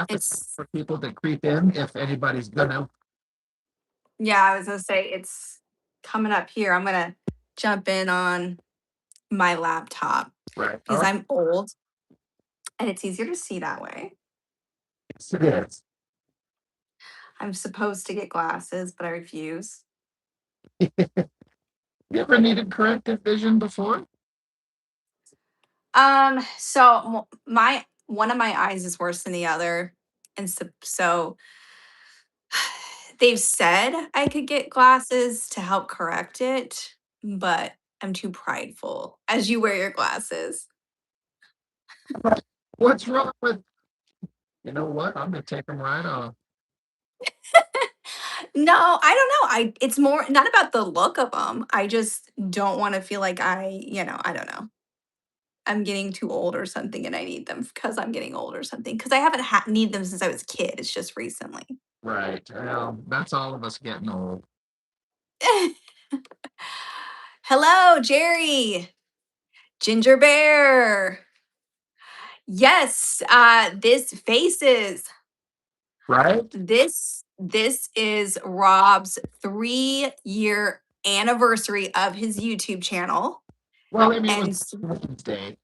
traffic It's for people to creep in if anybody's gonna. yeah, I was gonna say it's coming up here. I'm gonna jump in on my laptop Right. because I'm old and it's easier to see that way. Yes, it is. I'm supposed to get glasses, but I refuse. You ever needed corrective vision before? So my one of my eyes is worse than the other, and so they've said I could get glasses to help correct it, but I'm too prideful as you wear your glasses. What's wrong with? You know what? I'm gonna take them right off. No, I don't know. It's more not about the look of them. I just don't want to feel like I don't know. I'm getting too old or something and I need them because I'm getting old or something. Because I haven't need them since I was a kid. It's just recently. Right. Well, that's all of us getting old. Hello, Jerry. Ginger Bear. Yes, this faces. Right. This is Rob's 3-year anniversary of his YouTube channel. Well, I mean, it And was Wednesday.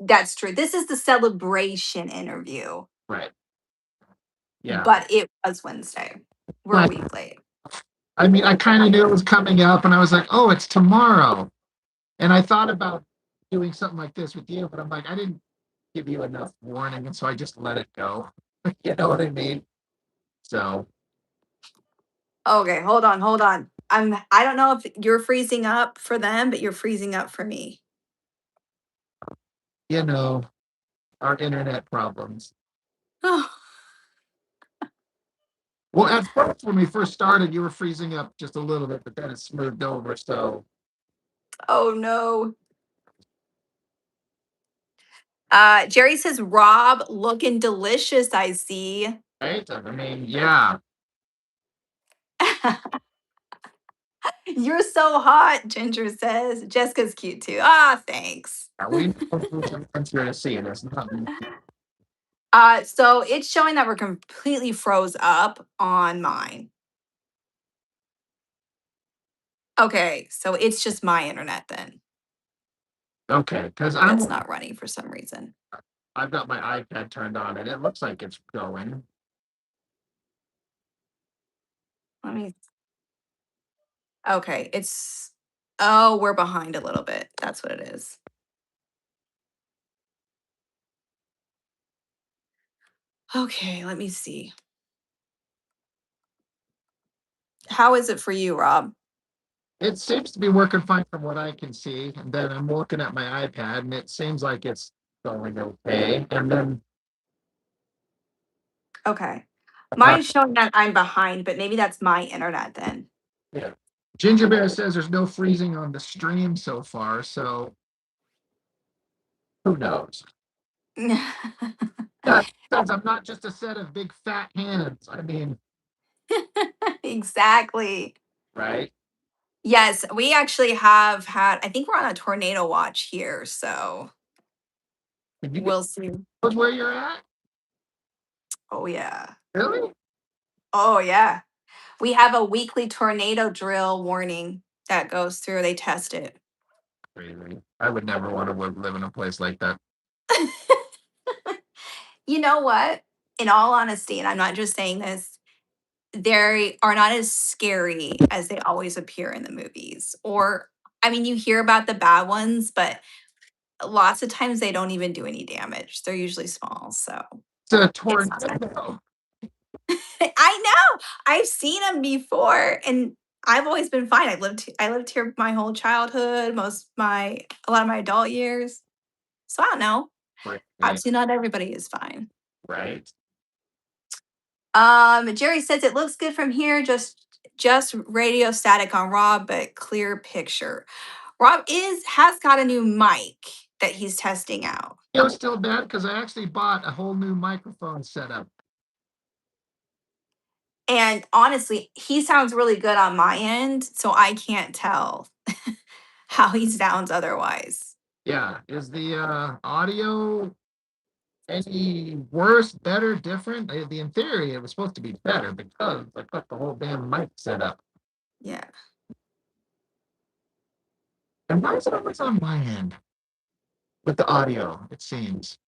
that's true. This is the celebration interview, Right. Yeah. but it was Wednesday. We're a But week late. I mean, I kind of knew it was coming up, and I was like, "Oh, it's tomorrow." And I thought about doing something like this with you, but I'm like, I didn't give you enough warning, and so I just let it go. You know what I mean? So, Okay, hold on, hold on. I don't know if you're freezing up for them, but you're freezing up for me. you know, our internet problems. Oh, Well, at first, when we first started, you were freezing up just a little bit, but then it smoothed over. So, oh no. Jerry says, Rob looking delicious, I see. right? I mean, yeah. You're so hot, Ginger says. Jessica's cute too. Ah, thanks. We know who's the ones you're to see. There's nothing. So it's showing that we're completely froze up on mine. Okay, so it's just my internet then. Okay, because That's not running for some reason. I've got my iPad turned on, and it looks like it's going. Let me. Okay, it's. Oh, we're behind a little bit. That's what it is. Okay, let me see. How is it for you, Rob? It seems to be working fine from what I can see. And then I'm looking at my iPad, and it seems like it's going okay. And then Okay. uh, Mine's showing that I'm behind, but maybe that's my internet then. yeah. Ginger Bear says there's no freezing on the stream so far, so who knows? That says I'm not just a set of big fat hands. I mean, Exactly. right? Yes, we actually have had, I think we're on a tornado watch here, so Did you get we'll see. where you're at? Oh, yeah. Really? Oh, yeah. We have a weekly tornado drill warning that goes through. They test it. Crazy. I would never want to live in a place like that. You know what? In all honesty, and I'm not just saying this, they are not as scary as they always appear in the movies. Or, I mean, you hear about the bad ones, but lots of times they don't even do any damage. They're usually small. So It's a it's not bad. tornado. I know. I've seen them before and I've always been fine. I lived here my whole childhood, a lot of my adult years. So I don't know. Right. Obviously not everybody is fine. Right. Jerry says it looks good from here, just radio static on Rob, but clear picture. Rob has got a new mic that he's testing out. It was still bad because I actually bought a whole new microphone setup. And honestly, he sounds really good on my end, so I can't tell how he sounds otherwise. Yeah. Is the audio Any worse, better, different? In theory, it was supposed to be better because I got the whole damn mic set up. Yeah. And why is it always on my end with the audio? It seems.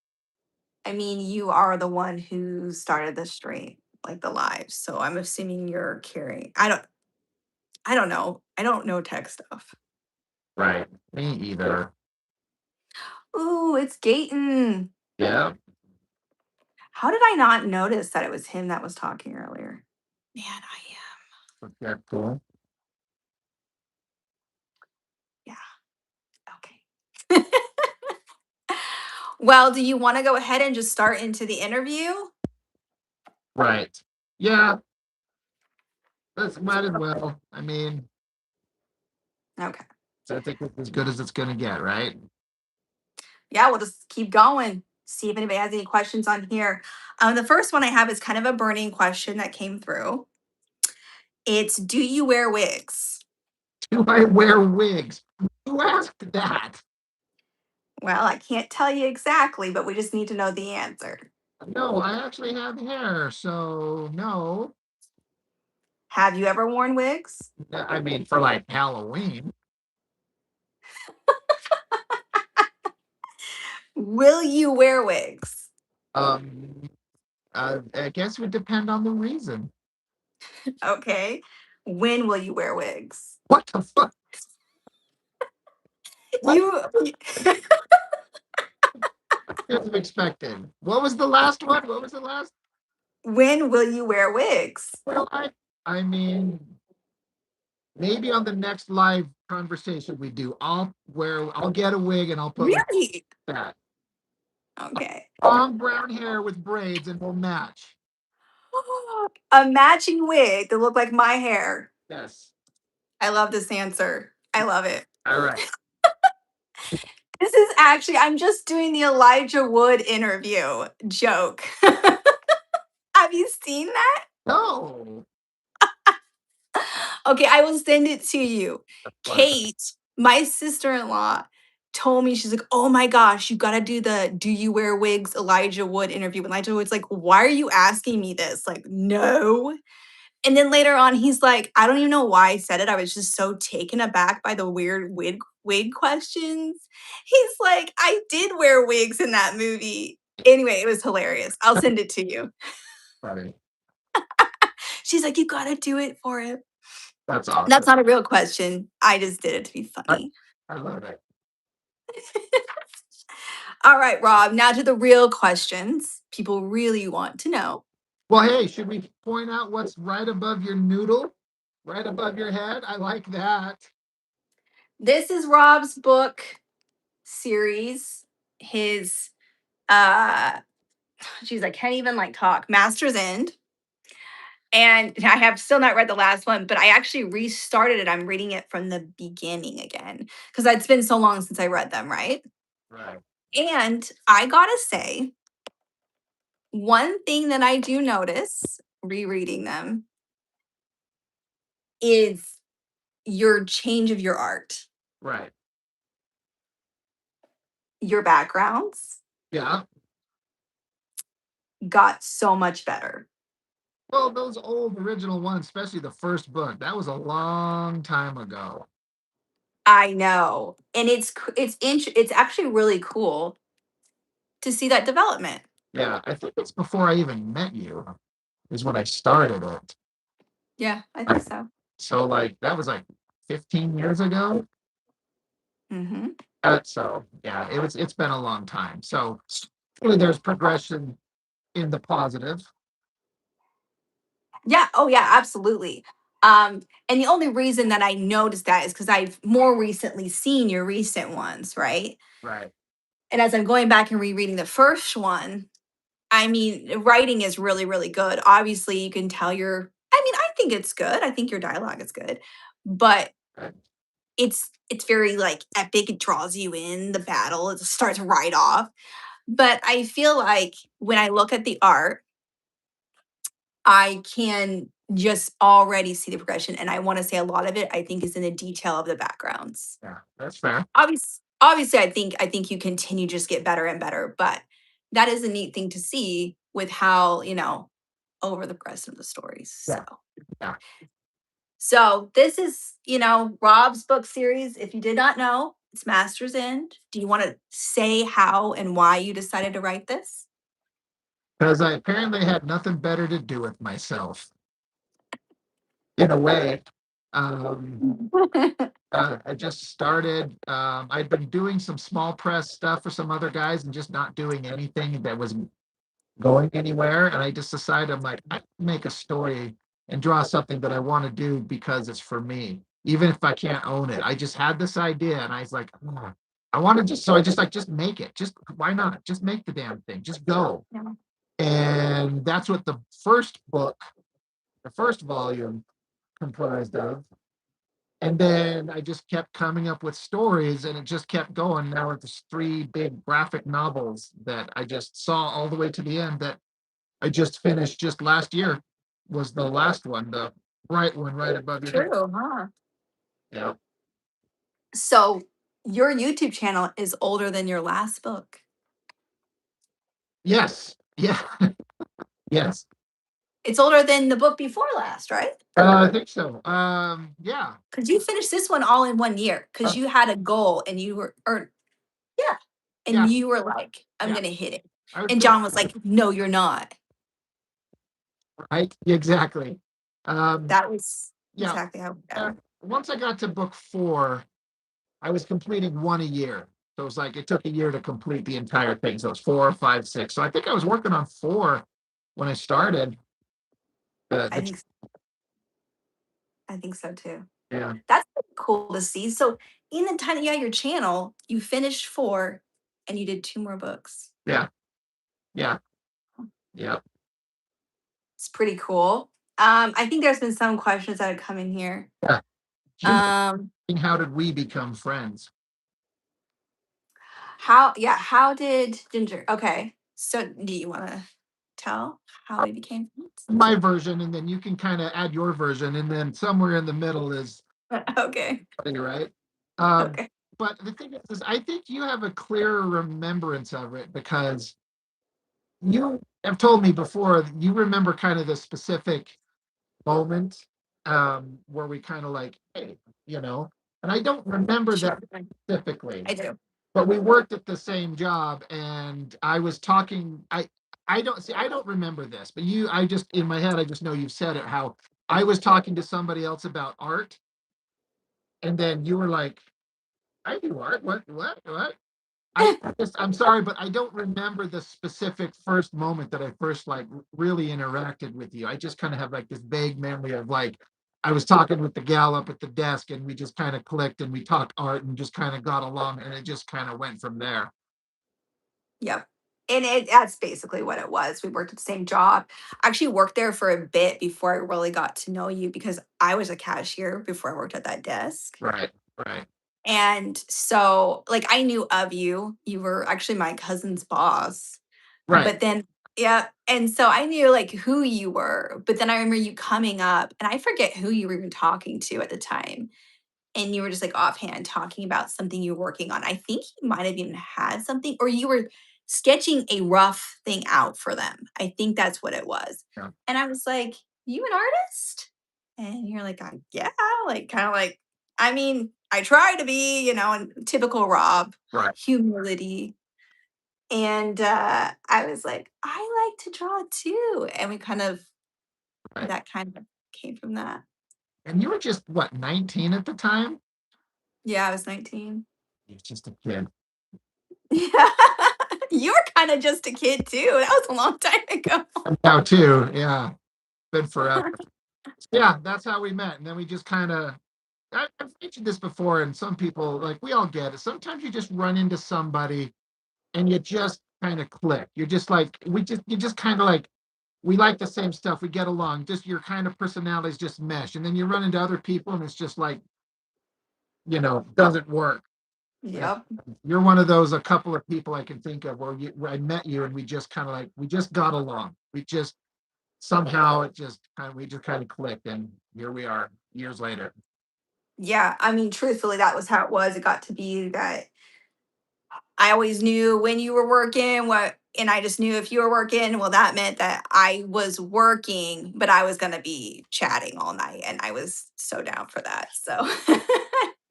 I mean, you are the one who started the stream, like the live. So I'm assuming you're carrying. I don't know. I don't know tech stuff. Right. Me either. Ooh, it's Gayton. Yeah. How did I not notice that it was him that was talking earlier? Man, Okay, cool. yeah. Okay. Well, do you want to go ahead and just start into the interview? Right. Yeah. Let's might as well. I mean, Okay. I think it's as good as it's gonna get, right? Yeah, we'll just keep going. See if anybody has any questions on here. The first one I have is kind of a burning question that came through. It's, do you wear wigs? Do I wear wigs? Who asked that? Well, I can't tell you exactly, but we just need to know the answer. No, I actually have hair, so no. Have you ever worn wigs? I mean, for like Halloween. Will you wear wigs? Um, I guess it would depend on the reason. Okay. When will you wear wigs? What the fuck? What You could have expected? What was the last one? What was the last? when will you wear wigs? Well, I mean, maybe on the next live conversation we do, I'll get a wig and I'll put like Really? that. Okay. Long brown hair with braids and we'll match. A matching wig that look like my hair. Yes. I love this answer. I love it. All right. This is actually, I'm just doing the Elijah Wood interview joke. Have you seen that? No. Okay, I will send it to you. Funny. Kate, my sister-in-law, told me, she's like, oh my gosh, you gotta do the do you wear wigs Elijah Wood interview. And Elijah Wood's like, why are you asking me this? Like, no. And then later on, he's like, I don't even know why I said it. I was just so taken aback by the weird wig questions. He's like, I did wear wigs in that movie. Anyway, it was hilarious. I'll send it to you. Funny. She's like, you gotta do it for him. That's That's awesome. not a real question. I just did it to be I, funny. I love it. All right, Rob, now to the real questions people really want to know. Well, hey, should we point out what's right above your noodle? Right above your head? I like that. This is Rob's book series. His uh geez, I can't even like talk. Master's End. And I have still not read the last one, but I actually restarted it. I'm reading it from the beginning again because it's been so long since I read them, right? Right. And I gotta say, one thing that I do notice rereading them is your change of your art, Right. your backgrounds Yeah. got so much better. Well, those old original ones, especially the first book, that was a long time ago. I know. And it's actually really cool to see that development. Yeah, I think it's before I even met you, is when I started it. Yeah, I think so. So, like, that was like 15 years ago. Mhm. So, yeah, it's been a long time. So, really, there's progression in the positive. Yeah. Oh, yeah. Absolutely. And the only reason that I noticed that is because I've more recently seen your recent ones, right? Right. And as I'm going back and rereading the first one, I mean, the writing is really, really good. Obviously, you can tell your. I mean, I think it's good. I think your dialogue is good, but Right. it's very like epic. It draws you in the battle. It starts right off. But I feel like when I look at the art, I can just already see the progression, and I wanna say a lot of it, I think, is in the detail of the backgrounds. Yeah, that's fair. Obviously, I think you continue to just get better and better, but that is a neat thing to see with how, over the rest of the stories. Yeah. Yeah. So this is, Rob's book series. If you did not know, it's Master's End. Do you want to say how and why you decided to write this? Because I apparently had nothing better to do with myself in a way. Um, I just started. I'd been doing some small press stuff for some other guys and just not doing anything that was going anywhere. And I just decided I'm like, I can make a story and draw something that I want to do because it's for me, even if I can't own it. I just had this idea and I was like, "Oh, I want to just, so I just like, just make it. Just why not? Just make the damn thing. Just go." Yeah. And that's what the first book, the first volume comprised of. And then I just kept coming up with stories and it just kept going. Now it's three big graphic novels that I just saw all the way to the end that I just finished just last year was the last one, the bright one right above your head. True, huh? Yeah. So your YouTube channel is older than your last book. Yes. Yeah. Yes. It's older than the book before last, right? I think so. Yeah. Because you finished this one all in 1 year because Uh, you had a goal and you were, or yeah, yeah. and you were like, I'm Yeah. gonna hit it. I was And just John was like, no, you're not. right. Exactly. Um, That was yeah. exactly how Uh, once I got to book 4, I was completing one a year. So it was like it took a year to complete the entire thing. So it's 4, 5, 6. So I think I was working on 4 when I started. I The think I think so too. yeah, That's pretty cool to see. So in the time that you had your channel, you finished 4 and you did 2 more books. yeah, yeah, yeah. It's pretty cool. I think there's been some questions that have come in here. Yeah. Um, How did we become friends? how did Ginger? Okay. So do you want to tell how we became My version, and then you can kind of add your version, and then somewhere in the middle is friends? Okay. right. Um, Okay. but the thing is, I think you have a clear remembrance of it because you have told me before that you remember kind of the specific moment where we kind of like, hey, you know, and I don't remember Sure. that specifically, I do. but we worked at the same job and I was talking. I don't remember this, but I just in my head, I just know you've said it, how I was talking to somebody else about art, and then you were like, I do art. What? I'm sorry, but I don't remember the specific first moment that I first like really interacted with you. I just kind of have like this vague memory of like I was talking with the gal up at the desk and we just kind of clicked and we talked art and just kind of got along and it just kind of went from there. Yep. And that's basically what it was. We worked at the same job. I actually worked there for a bit before I really got to know you because I was a cashier before I worked at that desk. Right, right, And so, like, I knew of you. You were actually my cousin's boss. right. But then, yeah. And so I knew like who you were. But then I remember you coming up, and I forget who you were even talking to at the time. And you were just like offhand talking about something you were working on. I think you might have even had something, or you were sketching a rough thing out for them. I think that's what it was. Yeah, And I was like, you an artist? And you're like, yeah, like kind of like, I mean, I try to be, and typical Rob, right, humility. And I was like, I like to draw too. And we right. that kind of came from that. And you were just what, 19 at the time? Yeah, I was 19. You're just a kid. Yeah. You were kinda just a kid too. That was a long time ago. Now too, yeah. Been forever. Yeah, that's how we met. And then we just kind of I've mentioned this before, and some people like we all get it. Sometimes you just run into somebody and you just kind of click. You're just like you just kind of like we like the same stuff. We get along. Just your kind of personalities just mesh, and then you run into other people, and it's just like doesn't work. And Yep. you're one of those a couple of people I can think of where I met you, and we just kind of like we just got along. We just somehow it just kind of we just kind of clicked, and here we are years later. Yeah, I mean, truthfully, that was how it was. It got to be that I always knew when you were working, what And I just knew if you were working, well, that meant that I was working, but I was going to be chatting all night. And I was so down for that. So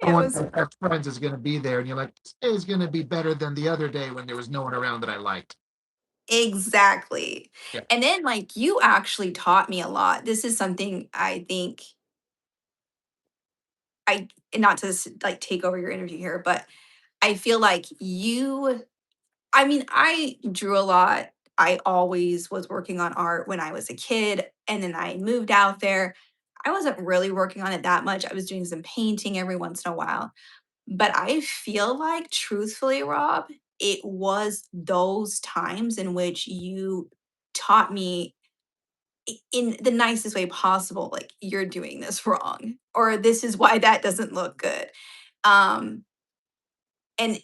No it one was of friends is going to be there, and you're like, this day is going to be better than the other day when there was no one around that I liked. exactly. Yeah, And then, like, you actually taught me a lot. This is something I think I, and not to like take over your interview here, but I feel like you, I mean, I drew a lot. I always was working on art when I was a kid, and then I moved out there. I wasn't really working on it that much. I was doing some painting every once in a while. But I feel like, truthfully, Rob, it was those times in which you taught me in the nicest way possible, like, you're doing this wrong, or this is why that doesn't look good. Um, and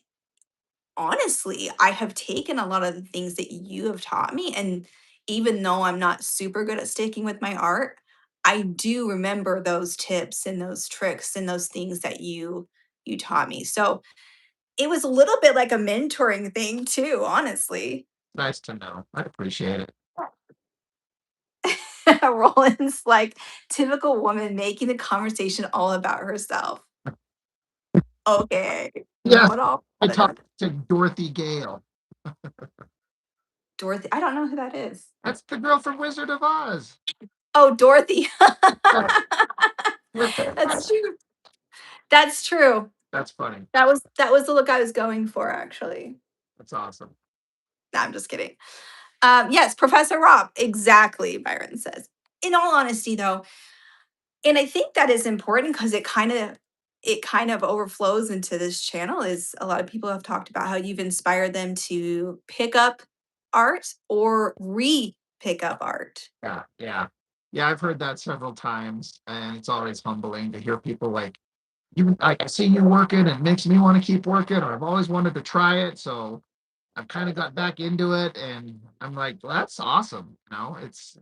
honestly, I have taken a lot of the things that you have taught me, and even though I'm not super good at sticking with my art, I do remember those tips and those tricks and those things that you taught me. So it was a little bit like a mentoring thing too, honestly. nice to know. I appreciate it. Roland's like, typical woman making the conversation all about herself. Okay. Yes, What all I that talked to Dorothy Gale. Dorothy, I don't know who that is. That's the girl from Wizard of Oz. Oh, Dorothy. Yeah, That's true. That's true. that's funny. That was the look I was going for, actually. That's awesome. No, I'm just kidding. Yes, Professor Rob. Exactly, Byron says. In all honesty, though, and I think that is important because it kind of overflows into this channel. Is a lot of people have talked about how you've inspired them to pick up art or pick up art. Yeah, yeah, yeah. I've heard that several times, and it's always humbling to hear people like, you like, I see you working, and it makes me want to keep working, or I've always wanted to try it, so I've kind of got back into it, and I'm like, well, that's awesome. It's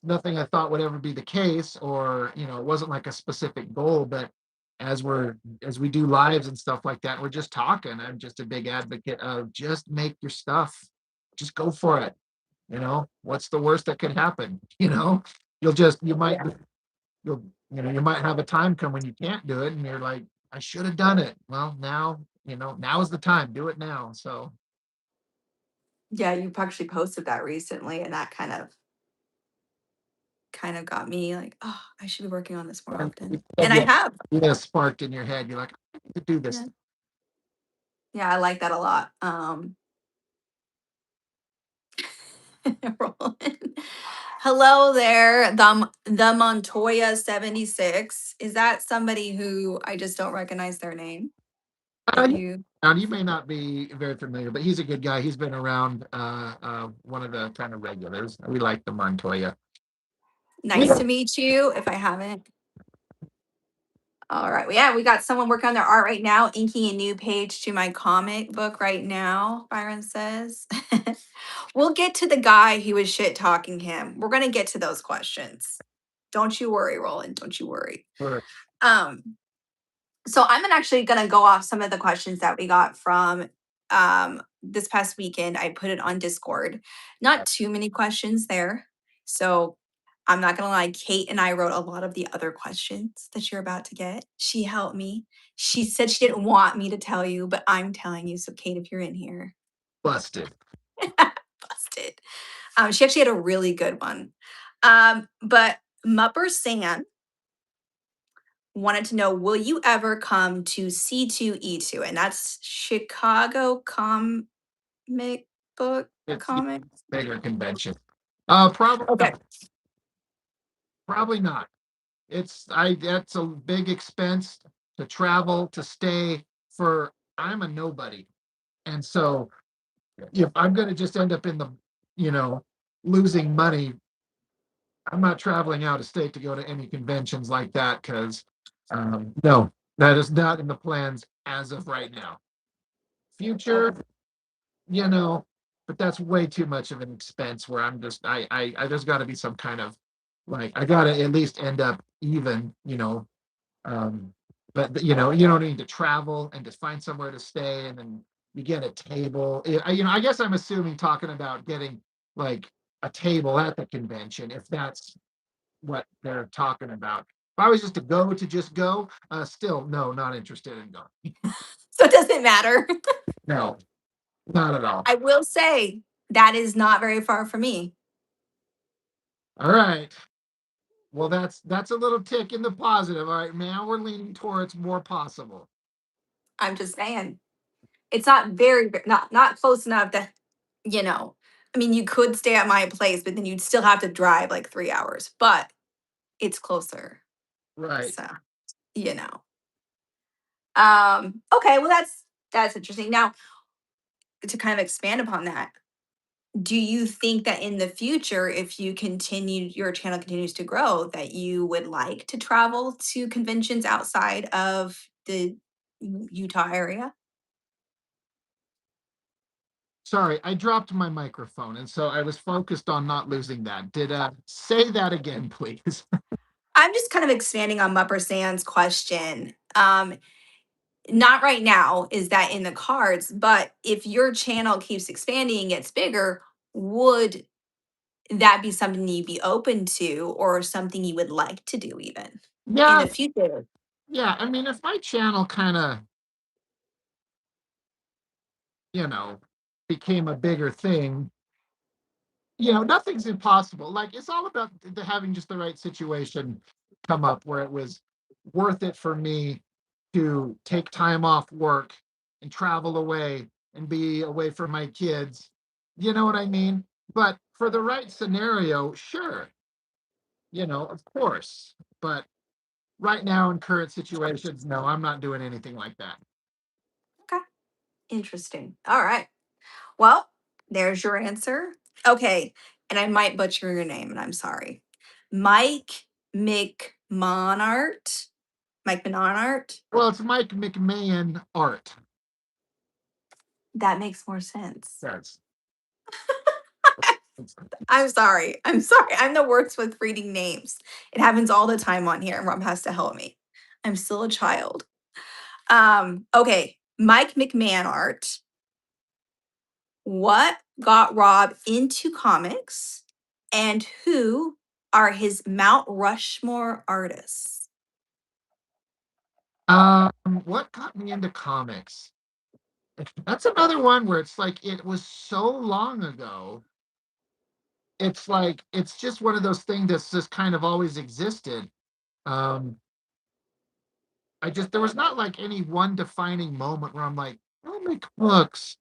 nothing I thought would ever be the case, or it wasn't like a specific goal, but as we do lives and stuff like that, we're just talking. I'm just a big advocate of just make your stuff, just go for it. What's the worst that could happen? You might Yeah. you might have a time come when you can't do it, and you're like, I should have done it. Well, now is the time. Do it now. So Yeah, you've actually posted that recently, and that kind of got me like, oh, I should be working on this more and you often. said And I you have. had a spark in your head. You're like, I need to do this. Yeah. Yeah, I like that a lot. Roland. Hello there, the Montoya 76. Is that somebody who I just don't recognize their name? That Yeah. you Now, you may not be very familiar, but he's a good guy. He's been around, one of the kind of regulars. We like the Montoya. Nice Yeah. to meet you if I haven't. All right. Well, yeah, we got someone working on their art right now, inking a new page to my comic book right now, Byron says. We'll get to the guy who was shit talking him. We're gonna get to those questions. Don't you worry, Roland. Don't you worry. Sure. Um, so I'm actually going to go off some of the questions that we got from this past weekend. I put it on Discord. Not too many questions there. So I'm not going to lie. Kate and I wrote a lot of the other questions that you're about to get. She helped me. She said she didn't want me to tell you, but I'm telling you. So, Kate, if you're in here, Busted. busted. She actually had a really good one. But Mupper Sam wanted to know, will you ever come to C2E2? And that's Chicago Comic Book It's Comic. bigger convention. Probably Okay. not. Probably not. That's a big expense to travel, to stay for. I'm a nobody. And so if I'm going to just end up you know, losing money, I'm not traveling out of state to go to any conventions like that because, no, that is not in the plans as of right now. Future, you know, but that's way too much of an expense where I there's got to be some kind of, like, I got to at least end up even, um, but you don't need to travel and to find somewhere to stay and then you get a table. I guess I'm assuming talking about getting like a table at the convention, if that's what they're talking about. If I was just to just go, still no, not interested in going. So it doesn't matter. No, not at all. I will say that is not very far from me. All right. Well, that's a little tick in the positive. All right, now we're leaning towards more possible. I'm just saying. It's not very not close enough to, you know. I mean, you could stay at my place, but then you'd still have to drive like 3 hours. But it's closer. Right. So, you know. Okay, well that's interesting. Now, to kind of expand upon that, do you think that in the future, if your channel continues to grow, that you would like to travel to conventions outside of the Utah area? Sorry, I dropped my microphone, and so I was focused on not losing that. Did say that again, please? I'm just kind of expanding on Mupper Sand's question. Not right now, is that in the cards? But if your channel keeps expanding and gets bigger, would that be something you'd be open to or something you would like to do even in Yeah, the future? yeah. I mean, if my channel kind of, you know, became a bigger thing, nothing's impossible. Like it's all about having just the right situation come up where it was worth it for me to take time off work and travel away and be away from my kids. You know what I mean? But for the right scenario, sure, of course. But right now in current situations, no, I'm not doing anything like that. Okay, interesting. All right. Well, there's your answer. Okay, and I might butcher your name, and I'm sorry. Mike McMonart. Mike McMonart. Well, it's Mike McMahon art. That makes more sense. That's I'm sorry. I'm sorry. I'm the worst with reading names. It happens all the time on here, and Rob has to help me. I'm still a child. Okay. Mike McMahon art. What got Rob into comics and who are his Mount Rushmore artists? what got me into comics? That's another one where it's like it was so long ago. It's like it's just one of those things that's just kind of always existed. Um, there was not like any one defining moment where I'm like, oh my books.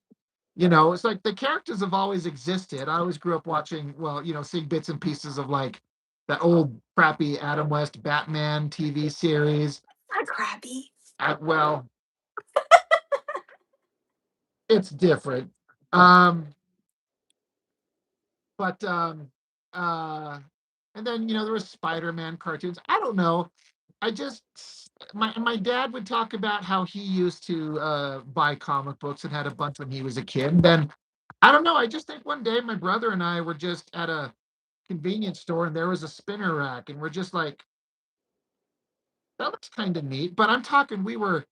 It's like the characters have always existed. I always grew up watching, well, seeing bits and pieces of like that old crappy Adam West Batman TV series. Not crappy. Well, it's different. Um, but uh and then there was Spider-Man cartoons. I don't know. I just my dad would talk about how he used to buy comic books and had a bunch when he was a kid. And then I don't know, I just think one day my brother and I were just at a convenience store and there was a spinner rack and we're just like, that looks kind of neat. But I'm talking we were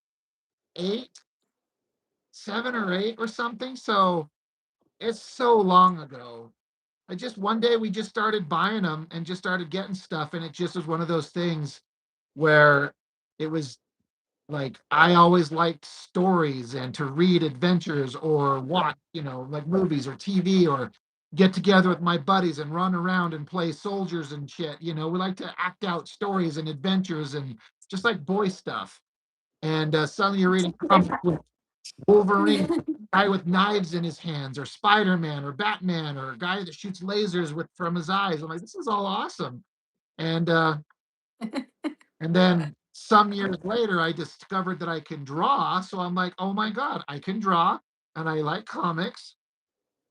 8, 7 or 8 or something. So it's so long ago. I just one day we just started buying them and just started getting stuff, and it just was one of those things where it was like I always liked stories and to read adventures or watch, like movies or TV or get together with my buddies and run around and play soldiers and shit. We like to act out stories and adventures and just like boy stuff. And suddenly you're reading comics with Wolverine, guy with knives in his hands, or Spider-Man, or Batman, or a guy that shoots lasers with from his eyes. I'm like, this is all awesome. And and then some years later, I discovered that I can draw. So I'm like, oh my god, I can draw, and I like comics.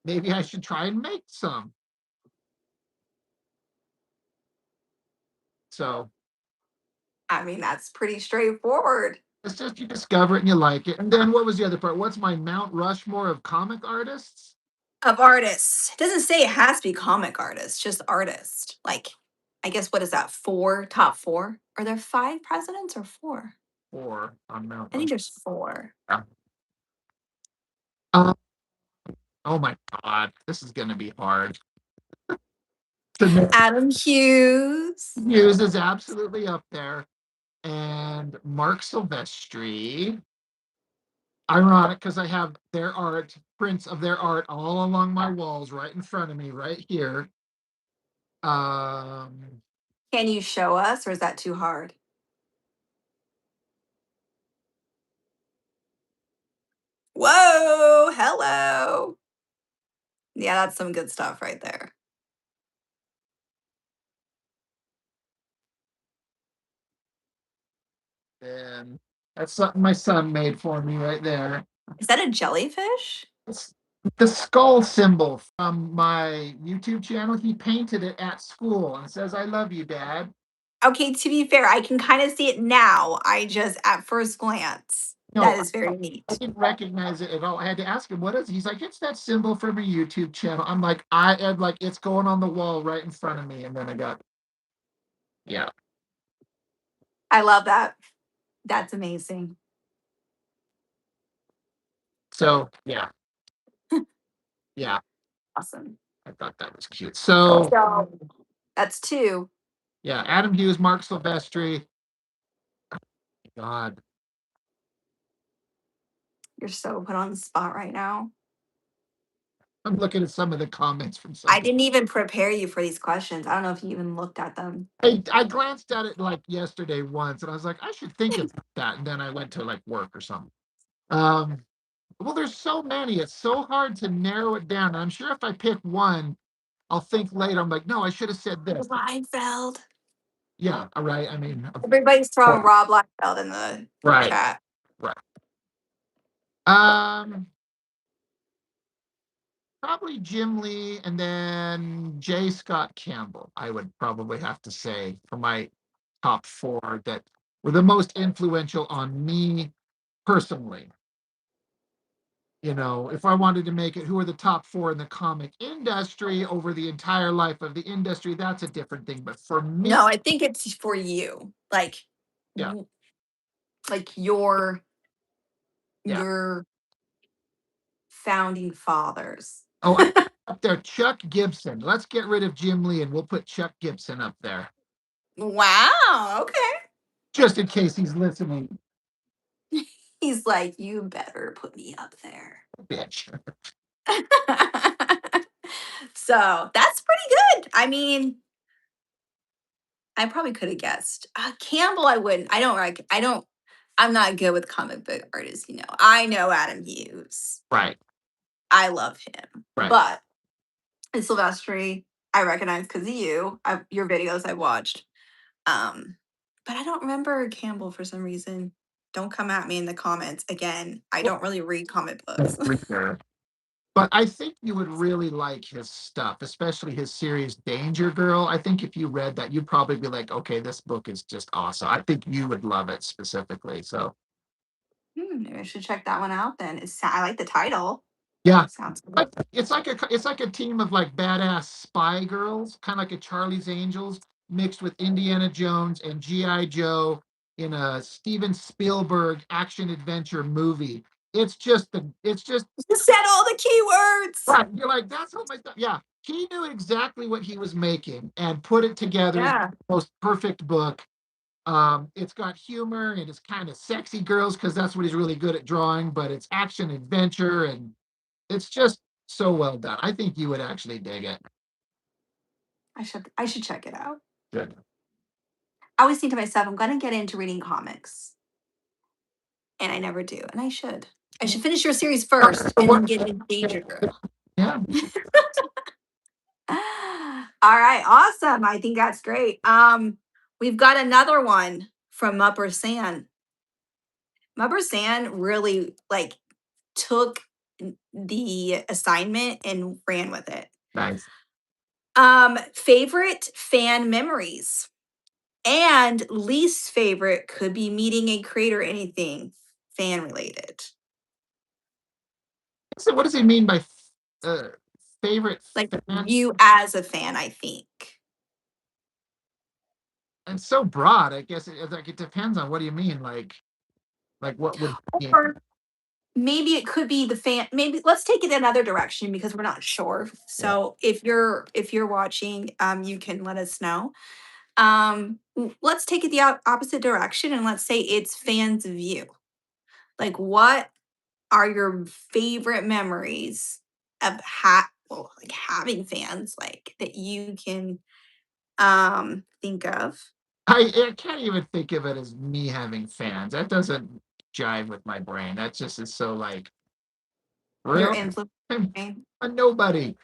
Maybe I should try and make some. So I mean, that's pretty straightforward. it's just you discover it and you like it. And then what was the other part? What's my Mount Rushmore of comic artists? Of artists. It doesn't say it has to be comic artists, just artist. Like, I guess what is that? Four, top four? Are there five presidents or four? Or on Mount I think Rushmore. there's four. Yeah. Uh, oh my God, this is going to be hard. The Adam Hughes. Hughes is absolutely up there, and Mark Silvestri. Ironic because I have their art, prints of their art all along my walls, right in front of me, right here. Um, Can you show us, or is that too hard? Whoa, hello. Yeah, that's some good stuff right there. and that's something my son made for me right there. Is that a jellyfish? It's the skull symbol from my YouTube channel. He painted it at school and says, "I love you, Dad." Okay, to be fair, I can kind of see it now. I just, at first glance, No, that is very I neat. didn't recognize it at all. I had to ask him, "What is it?" He's like, "It's that symbol from a YouTube channel." I'm like, I am like, it's going on the wall right in front of me. And then I got, yeah. I love that. That's amazing. So yeah, yeah, Awesome. I thought that was cute. So So that's two. yeah, Adam Hughes, Mark Silvestri. God, You're so put on the spot right now. I'm looking at some of the comments from some I people. didn't even prepare you for these questions. I don't know if you even looked at them. I glanced at it like yesterday once, and I was like, I should think of that. And then I went to like work or something. Um, well, there's so many. It's so hard to narrow it down. And I'm sure if I pick one, I'll think later. I'm like, no, I should have said this. Liefeld. Yeah, all right. I mean, Everybody's throwing Rob Liefeld in the right, chat. right. Um, Probably Jim Lee and then J. Scott Campbell. I would probably have to say for my top four that were the most influential on me personally. You know, if I wanted to make it, who are the top four in the comic industry over the entire life of the industry? That's a different thing. But for me, No, I think it's for you. yeah, Like your yeah. your founding fathers. Oh, I up there, Chuck Gibson. Let's get rid of Jim Lee and we'll put Chuck Gibson up there, Wow. Okay. just in case he's listening. He's like, you better put me up there. Bitch. So that's pretty good. I mean, I probably could have guessed. Campbell, I wouldn't. I don't like, I don't, I'm not good with comic book artists, you know. I know Adam Hughes. Right, I love him. right. But and Silvestri, I recognize because of you. Your videos I watched. But I don't remember Campbell for some reason. Don't come at me in the comments again. I don't really read comic books. But I think you would really like his stuff, especially his series Danger Girl. I think if you read that, you'd probably be like, okay, this book is just awesome. I think you would love it specifically. So Maybe I should check that one out then. I like the title. yeah, Sounds good. but it's like a team of like badass spy girls, kind of like a Charlie's Angels mixed with Indiana Jones and GI Joe in a Steven Spielberg action adventure movie. It's just You said all the keywords. right. You're like, that's what my stuff. Yeah. He knew exactly what he was making and put it together in Yeah. the most perfect book. It's got humor and it's kind of sexy girls because that's what he's really good at drawing, but it's action adventure and it's just so well done. I think you would actually dig it. I should check it out. Good. I always think to myself, I'm gonna get into reading comics. And I never do. And I should. I should finish your series first and then get into Danger Girl. Yeah. All right, awesome. I think that's great. We've got another one from Mupper San. Mupper San really like took the assignment and ran with it. Nice. Favorite fan memories and least favorite could be meeting a creator, anything fan related. So what does he mean by uh, favorite Like fan? you as a fan, I think. And so broad, I guess it depends on what do you mean. Like what would maybe it could be the fan, maybe let's take it another direction because we're not sure. Yeah. So if you're watching, you can let us know. Let's take it the opposite direction and let's say it's fans of you. Like, what are your favorite memories of well, like having fans like that you can think of? I can't even think of it as me having fans. That doesn't jive with my brain. That just is so like, Your really? influence. I'm Okay? a nobody.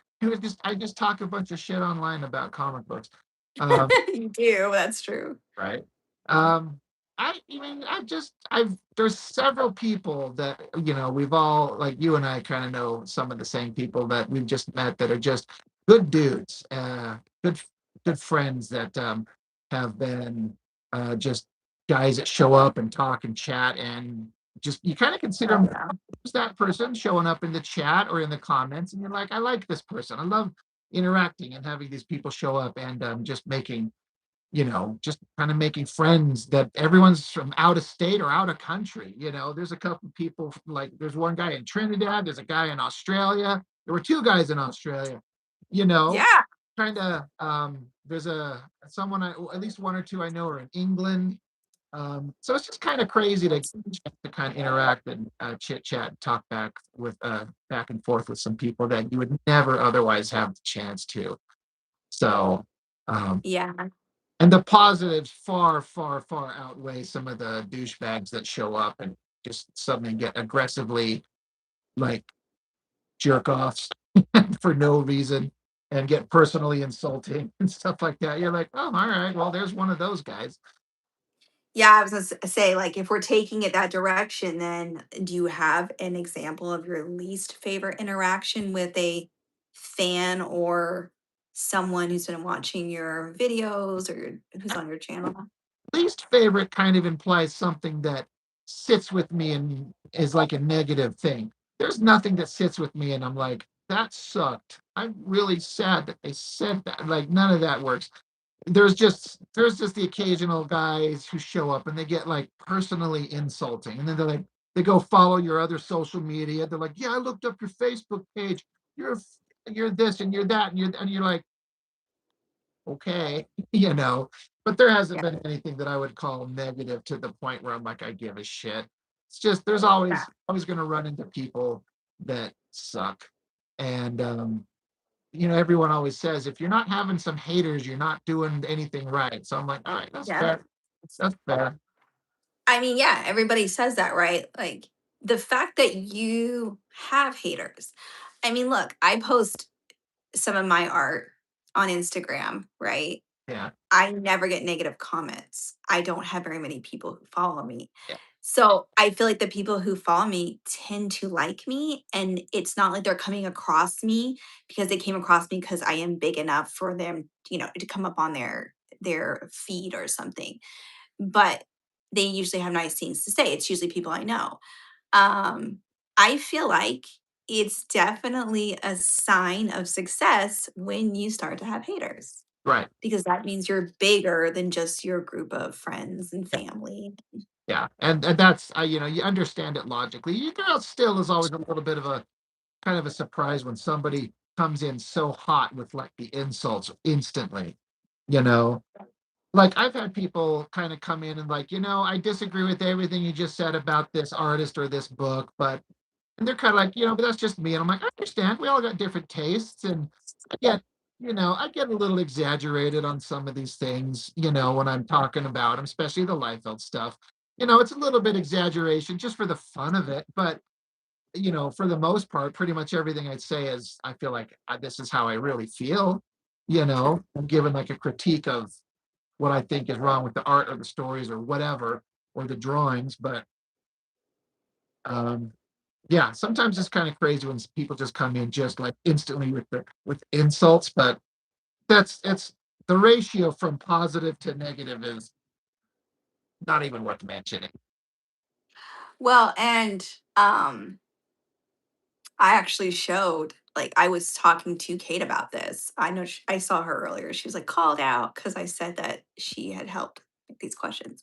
I just talk a bunch of shit online about comic books. Um, You do, that's true. right? I mean, there's several people that, we've all, like you and I kind of know some of the same people that we've just met that are just good dudes, good, good friends that have been just guys that show up and talk and chat and just, you kind of consider Oh them yeah. as that person showing up in the chat or in the comments. And you're like, I like this person. I love interacting and having these people show up and just making just kind of making friends that everyone's from out of state or out of country. There's a couple people like there's one guy in Trinidad, there's a guy in Australia. There were two guys in Australia, you know, Yeah. kind of there's a someone at least one or two I know are in England. So it's just kind of crazy to kind of interact and chit chat and talk back and forth with some people that you would never otherwise have the chance to. So um, Yeah. and the positives far, far, far outweigh some of the douchebags that show up and just suddenly get aggressively like jerk offs for no reason and get personally insulting and stuff like that. You're like, oh, all right, well, there's one of those guys. Yeah, I was gonna say, like, if we're taking it that direction, then do you have an example of your least favorite interaction with a fan or someone who's been watching your videos or who's on your channel? Least favorite kind of implies something that sits with me and is like a negative thing. There's nothing that sits with me and I'm like, that sucked. I'm really sad that they said that. Like none of that works. There's just the occasional guys who show up and they get like personally insulting. And then they go follow your other social media. They're like, yeah, I looked up your Facebook page. You're you're this and you're that and you're like, okay, but there hasn't Yeah. been anything that I would call negative to the point where I'm like, I give a shit. It's just there's Yeah. always going to run into people that suck. And everyone always says if you're not having some haters, you're not doing anything right. So I'm like, all right, that's Yeah. fair. That's fair. I mean, yeah, everybody says that, right? Like the fact that you have haters. I mean, look, I post some of my art on Instagram, right? Yeah. I never get negative comments. I don't have very many people who follow me. Yeah. So I feel like the people who follow me tend to like me. And it's not like they're coming across me because they came across me because I am big enough for them, to come up on their feed or something. But they usually have nice things to say. It's usually people I know. Um, I feel like it's definitely a sign of success when you start to have haters Right. because that means you're bigger than just your group of friends and Yeah. family. Yeah. And that's you understand it logically. There still is always a little bit of a kind of a surprise when somebody comes in so hot with like the insults instantly, you know. Like I've had people kind of come in and like, I disagree with everything you just said about this artist or this book, but and they're kind of like, but that's just me. And I'm like, I understand. We all got different tastes, and I get, I get a little exaggerated on some of these things, when I'm talking about them, especially the Liefeld stuff. It's a little bit exaggeration just for the fun of it, but for the most part, pretty much everything I say is I feel like this is how I really feel. Sure. I'm giving like a critique of what I think is wrong with the art or the stories or whatever or the drawings. But um, yeah, sometimes it's kind of crazy when people just come in just like instantly with insults. But it's the ratio from positive to negative is not even worth mentioning. Well, and I actually showed, like, I was talking to Kate about this. I know I saw her earlier. She was like called out because I said that she had helped make these questions.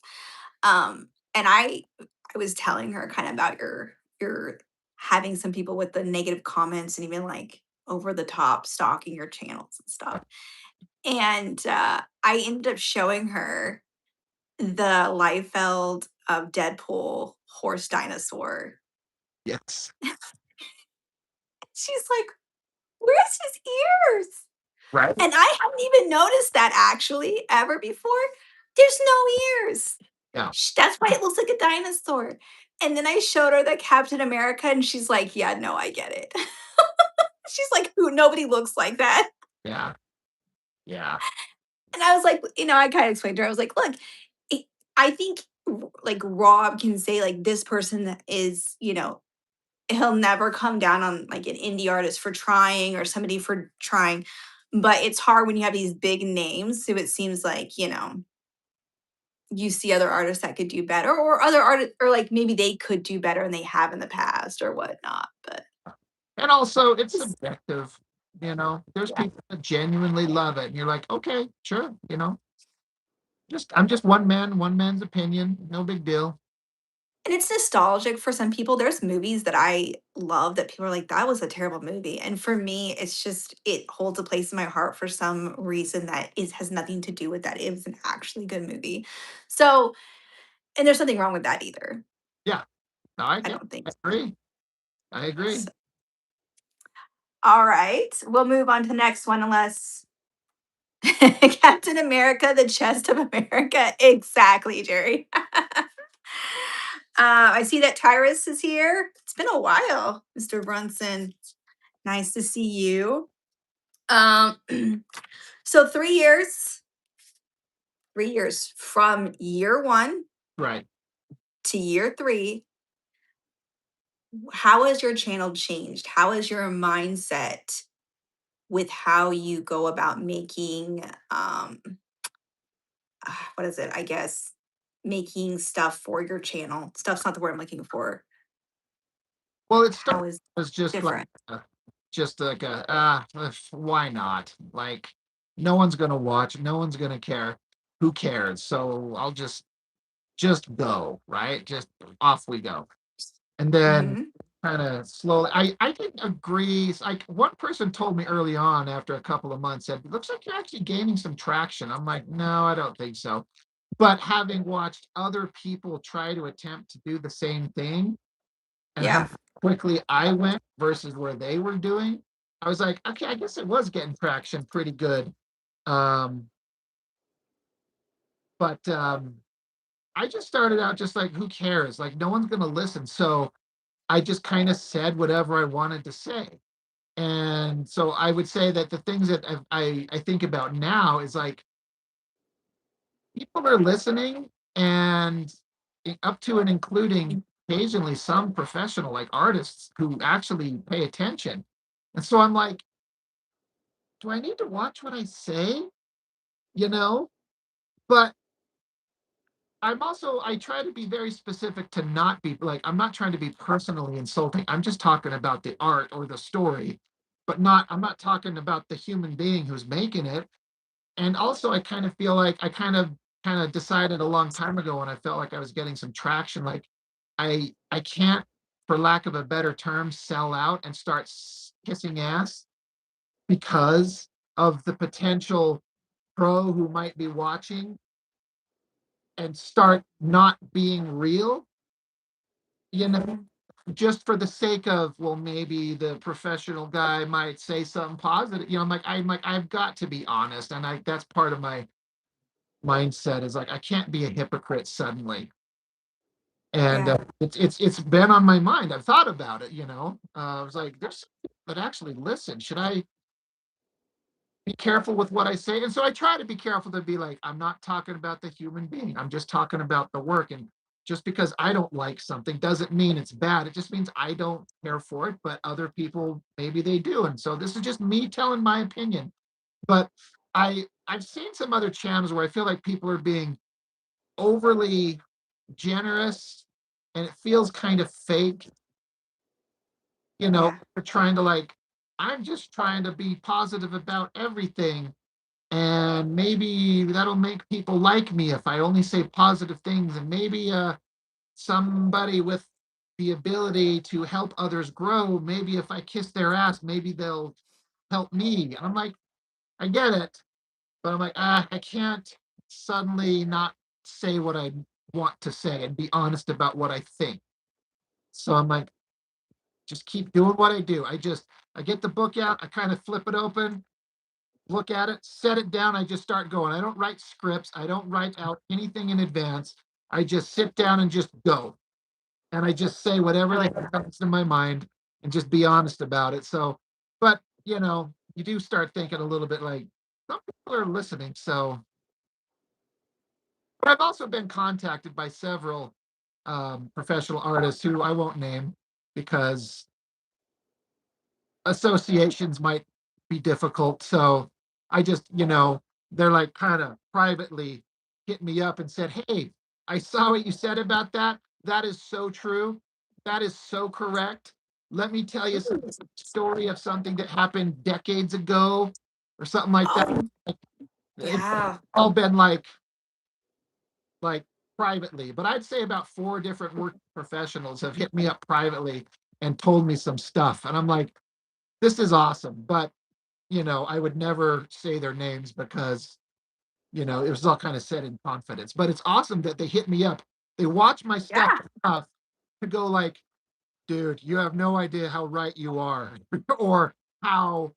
And I was telling her kind of about your having some people with the negative comments and even like over the top stalking your channels and stuff. And I ended up showing her the Liefeld of Deadpool horse dinosaur. Yes. She's like, "Where's his ears?" Right. And I hadn't even noticed that actually ever before. There's no ears. Yeah. That's why it looks like a dinosaur. And then I showed her the Captain America, and she's like, "Yeah, no, I get it." She's like, "Who? Nobody looks like that." Yeah. Yeah. And I was like, I kind of explained to her. I was like, "Look, it, I think like Rob can say like this person is, he'll never come down on like an indie artist for trying or somebody for trying, but it's hard when you have these big names. So it seems like you see other artists that could do better, or other artists, or like maybe they could do better and they have in the past or whatnot. But And also, it's just subjective. There's yeah. people that genuinely love it, and you're like, okay, sure. I'm just one man, one man's opinion. No big deal. And it's nostalgic for some people. There's movies that I love that people are like, that was a terrible movie. And for me, it's just it holds a place in my heart for some reason that is has nothing to do with that. It was an actually good movie. So, and there's nothing wrong with that either. Yeah. No, I I get. don't think I so. agree. I agree. So, all right. We'll move on to the next one unless Captain America, the chest of America. Exactly, Jerry. I see that Tyrus is here. It's been a while, Mr. Brunson. Nice to see you. Um, so 3 years from year one Right. to year three, how has your channel changed? How has your mindset with how you go about making what is it? I guess making stuff for your channel. Stuff's not the word I'm looking for. Well, it started How is as just like different? why not? Like, no one's gonna watch, no one's gonna care. Who cares? So I'll just go, right? Just off we go. And then Hmm. kind of slowly, I didn't agree. Like, one person told me early on after a couple of months, said, looks like you're actually gaining some traction. I'm like, no, I don't think so. But having watched other people try to attempt to do the same thing and how Yeah. quickly I went versus where they were doing, I was like, okay, I guess it was getting traction pretty good. Um, but I just started out just like, who cares? Like, no one's gonna listen. So I just kind of said whatever I wanted to say. And so I would say that the things that I think about now is like, people are listening, and up to and including occasionally some professional like artists who actually pay attention. And so I'm like, do I need to watch what I say? You know, but I try to be very specific to not be like, I'm not trying to be personally insulting. I'm just talking about the art or the story, but I'm not talking about the human being who's making it. And also I kind of feel like I kind of decided a long time ago when I felt like I was getting some traction, like I can't, for lack of a better term, sell out and start kissing ass because of the potential pro who might be watching and start not being real, you know, Mhm. just for the sake of, well, maybe the professional guy might say something positive. I'm like, I've got to be honest, and that's part of my mindset is like, I can't be a hypocrite suddenly. And Yeah. it's been on my mind. I've thought about it. I was like, there's some people that actually listen. Should I be careful with what I say? And so I try to be careful to be like, I'm not talking about the human being. I'm just talking about the work. And just because I don't like something doesn't mean it's bad. It just means I don't care for it, but other people maybe they do. And so this is just me telling my opinion. But I've seen some other channels where I feel like people are being overly generous, and it feels kind of fake. Yeah. They're trying to like, I'm just trying to be positive about everything, and maybe that'll make people like me if I only say positive things, and maybe somebody with the ability to help others grow. Maybe if I kiss their ass, maybe they'll help me. And I'm like, I get it, but I'm like, I can't suddenly not say what I want to say and be honest about what I think. So I'm like, just keep doing what I do. I get the book out, I kind of flip it open, look at it, set it down, I just start going. I don't write scripts, I don't write out anything in advance. I just sit down and just go. And I just say whatever that comes to my mind and just be honest about it. So, but you do start thinking a little bit like some people are listening. So, but I've also been contacted by several professional artists who I won't name because associations might be difficult. So I just, they're like kind of privately hit me up and said, "Hey, I saw what you said about that. That is so true. That is so correct. Let me tell you some story of something that happened decades ago or something like that." Oh, It's yeah. all been like privately, but I'd say about four different work professionals have hit me up privately and told me some stuff. And I'm like, this is awesome. But I would never say their names because, it was all kind of said in confidence. But it's awesome that they hit me up. They watch my stuff Yeah. enough to go like, dude, you have no idea how right you are, or how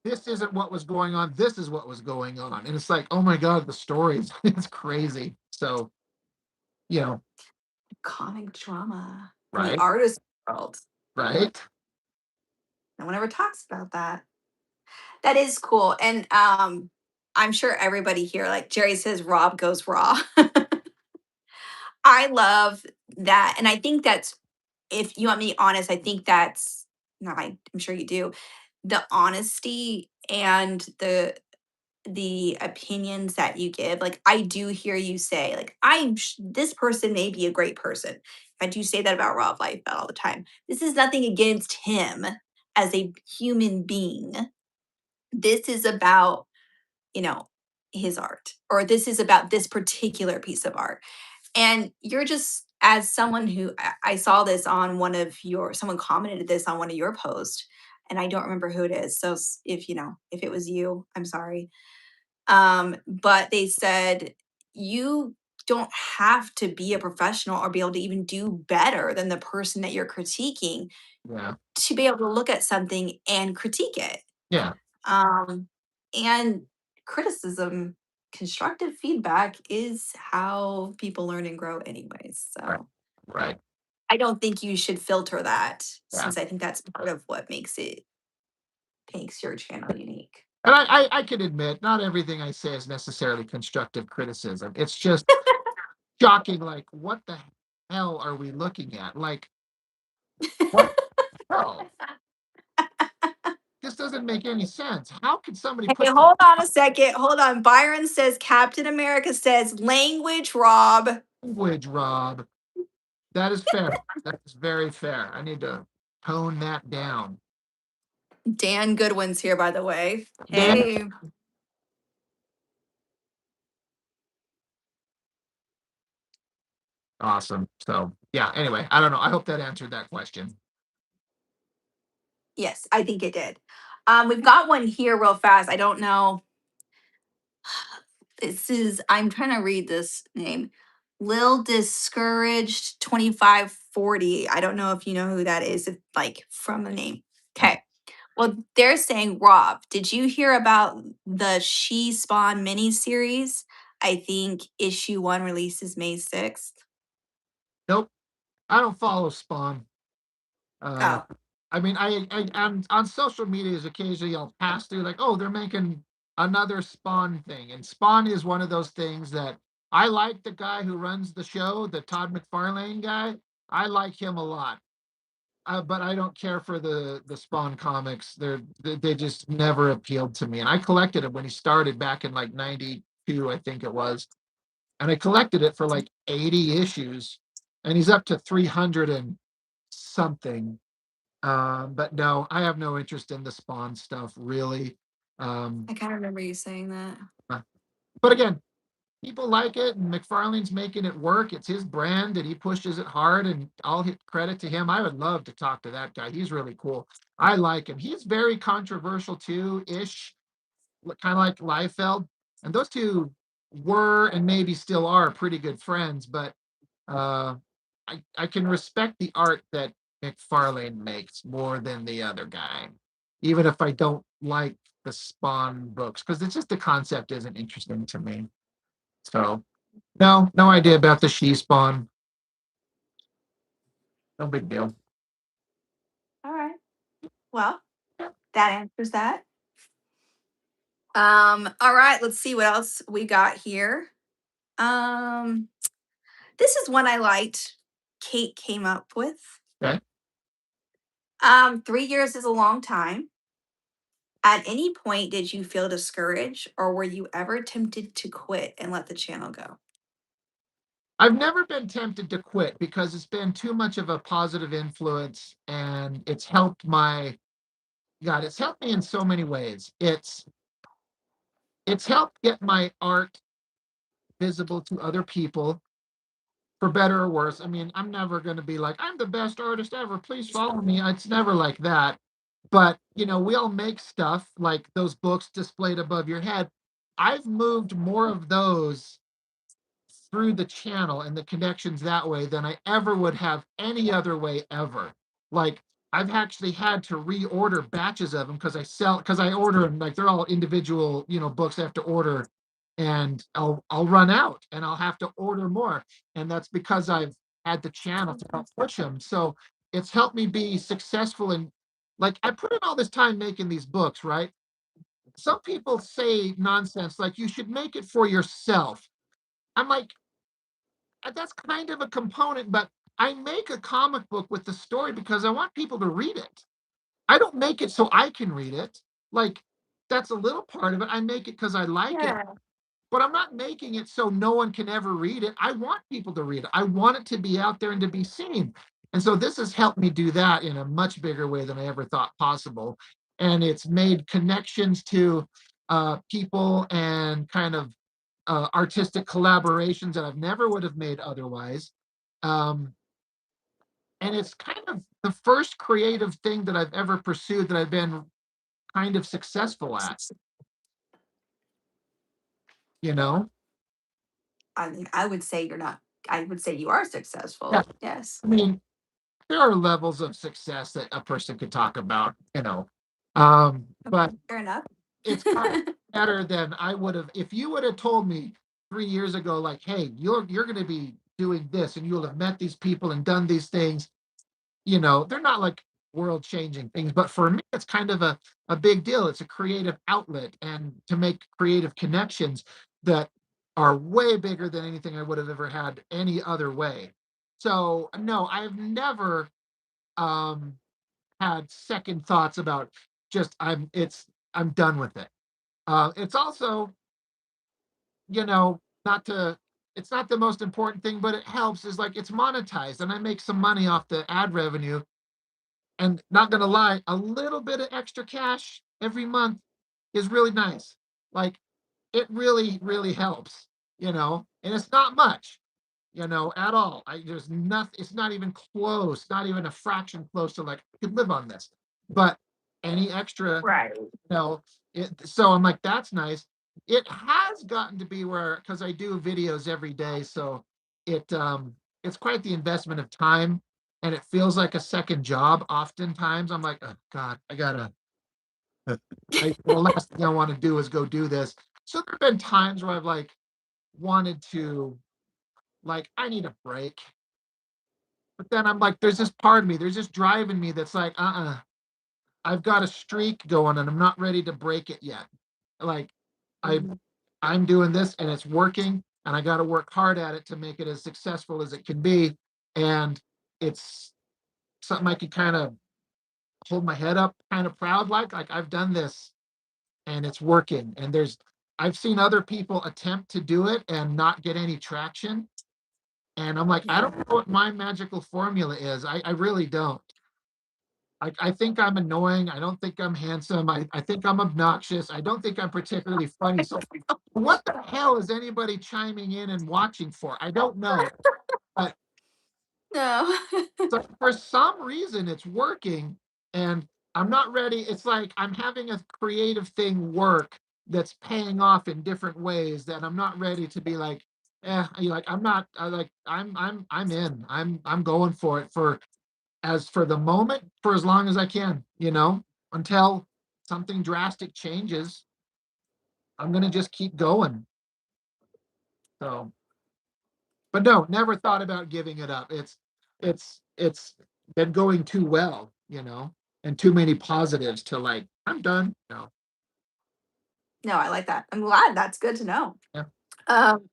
this isn't what was going on. This is what was going on. And it's like, oh my God, the stories, it's crazy. So, you know, Comic drama in the right, artist world. right. No one ever talks about that. That is cool. And I'm sure everybody here, like Jerry says, Rob goes raw. I love that. And I think that's, if you want me honest, I think that's, no, I'm sure you do. The honesty and the opinions that you give, like I do hear you say, like this person may be a great person. I do say that about Rob Liefeld all the time. This is nothing against him as a human being. This is about, you know, his art, or this is about this particular piece of art. And you're just, as someone who I saw this on someone commented this on one of your posts, and I don't remember who it is. So if if it was you, I'm sorry. But they said you don't have to be a professional or be able to even do better than the person that you're critiquing Yeah. to be able to look at something and critique it. Yeah. Um, and criticism, constructive feedback is how people learn and grow, anyways. Right. So Right. I don't think you should filter that, Yeah. since I think that's part of what makes your channel unique. And I can admit, not everything I say is necessarily constructive criticism. It's just shocking. Like, what the hell are we looking at? Like, what the hell? This doesn't make any sense. How could somebody Hey, put hold on a second. Hold on. Byron says Captain America says language, Rob. language, Rob? That is fair. That is very fair. I need to tone that down. Dan Goodwin's here, by the way. Dan, Hey. awesome. So, yeah, anyway, I don't know. I hope that answered that question. Yes, I think it did. We've got one here real fast. I don't know. I'm trying to read this name. Lil Discouraged 2540. I don't know if you know who that is, if, like from the name. Okay. Well, they're saying, Rob, did you hear about the She Spawn miniseries? I think issue 1 releases May 6th. Nope. I don't follow Spawn. Uh, Oh, I mean, on social medias occasionally I'll pass through like, oh, they're making another Spawn thing, and Spawn is one of those things that I like. The guy who runs the show, the Todd McFarlane guy, I like him a lot. But I don't care for the Spawn comics. They just never appealed to me, and I collected it when he started back in like '92, I think it was, and I collected it for like 80 issues, and he's up to 300 and something. But no, I have no interest in the Spawn stuff really. Um, I kind of remember you saying that. but again, people like it, and McFarlane's making it work. It's his brand, and he pushes it hard, and I'll hit credit to him. I would love to talk to that guy. He's really cool. I like him. He's very controversial too, ish, kind of like Liefeld. And those two were and maybe still are pretty good friends, but uh, I can respect the art that McFarlane makes more than the other guy, even if I don't like the Spawn books, because it's just the concept isn't interesting to me. So no, no idea about the she Spawn. No big deal. All right. Well, that answers that. All right, let's see what else we got here. Um, this is one I liked. Kate came up with. Okay. 3 years is a long time. At any point, did you feel discouraged or were you ever tempted to quit and let the channel go? I've never been tempted to quit because it's been too much of a positive influence, and it's helped my God, it's helped me in so many ways. It's helped get my art visible to other people, for better or worse. I mean, I'm never going to be like, I'm the best artist ever, please follow me. It's never like that. But, we all make stuff like those books displayed above your head. I've moved more of those through the channel and the connections that way than I ever would have any other way ever. Like, I've actually had to reorder batches of them because I order them like they're all individual, books I have to order, and I'll run out and I'll have to order more. And that's because I've had the channel to help push them. So it's helped me be successful, and like I put in all this time making these books, right? Some people say nonsense like you should make it for yourself. I'm like, that's kind of a component, but I make a comic book with the story because I want people to read it. I don't make it so I can read it. Like, that's a little part of it. I make it because I like it, Yeah. but I'm not making it so no one can ever read it. I want people to read it. I want it to be out there and to be seen. And so this has helped me do that in a much bigger way than I ever thought possible. And it's made connections to people and kind of artistic collaborations that I've never would have made otherwise. Um, and it's kind of the first creative thing that I've ever pursued that I've been kind of successful at, you know? I mean, I would say you're not, I would say you are Yeah. successful. Yes. I mean, there are levels of success that a person could talk about. But Okay, fair enough. it's kind of better than I would have if you would have told me 3 years ago, like, hey, you're gonna be doing this and you'll have met these people and done these things. They're not like world changing things, but for me, it's kind of a big deal. It's a creative outlet, and to make creative connections that are way bigger than anything I would have ever had any other way. So, no, I've never um, had second thoughts about just I'm done with it. It's also, not to, it's not the most important thing, but it helps is like it's monetized and I make some money off the ad revenue. And not gonna lie, a little bit of extra cash every month is really nice. Like, it really, really helps, and it's not much, at all. There's nothing, it's not even close, not even a fraction close to like, I could live on this. But any extra, Right. know, so I'm like, that's nice. It has gotten to be where, because I do videos every day, so it's quite the investment of time, and it feels like a second job. Oftentimes, I'm like, oh God, I gotta. The last thing I want to do is go do this. So there have been times where I've like wanted to, like, I need a break, but then I'm like, there's this part of me, there's this drive in me that's like, I've got a streak going and I'm not ready to break it yet. Like, I Mhm. I'm doing this and it's working, and I got to work hard at it to make it as successful as it can be. And it's something I can kind of hold my head up kind of proud, like I've done this and it's working. And I've seen other people attempt to do it and not get any traction. And I'm like, I Yeah. don't know what my magical formula is. I really don't. I think I'm annoying. I don't think I'm handsome. I think I'm obnoxious. I don't think I'm particularly funny. So what the hell is anybody chiming in and watching for? I don't know. But No. so for some reason it's working, and I'm not ready. It's like I'm having a creative thing work that's paying off in different ways that I'm not ready to be like, like I'm not like I'm in. I'm going for it for as for the moment for as long as I can, until something drastic changes. I'm gonna just keep going. So, but no, never thought about giving it up. It's been going too well, and too many positives to like, I'm done. No. No, I like that. I'm glad. That's good to know. Yeah. Um,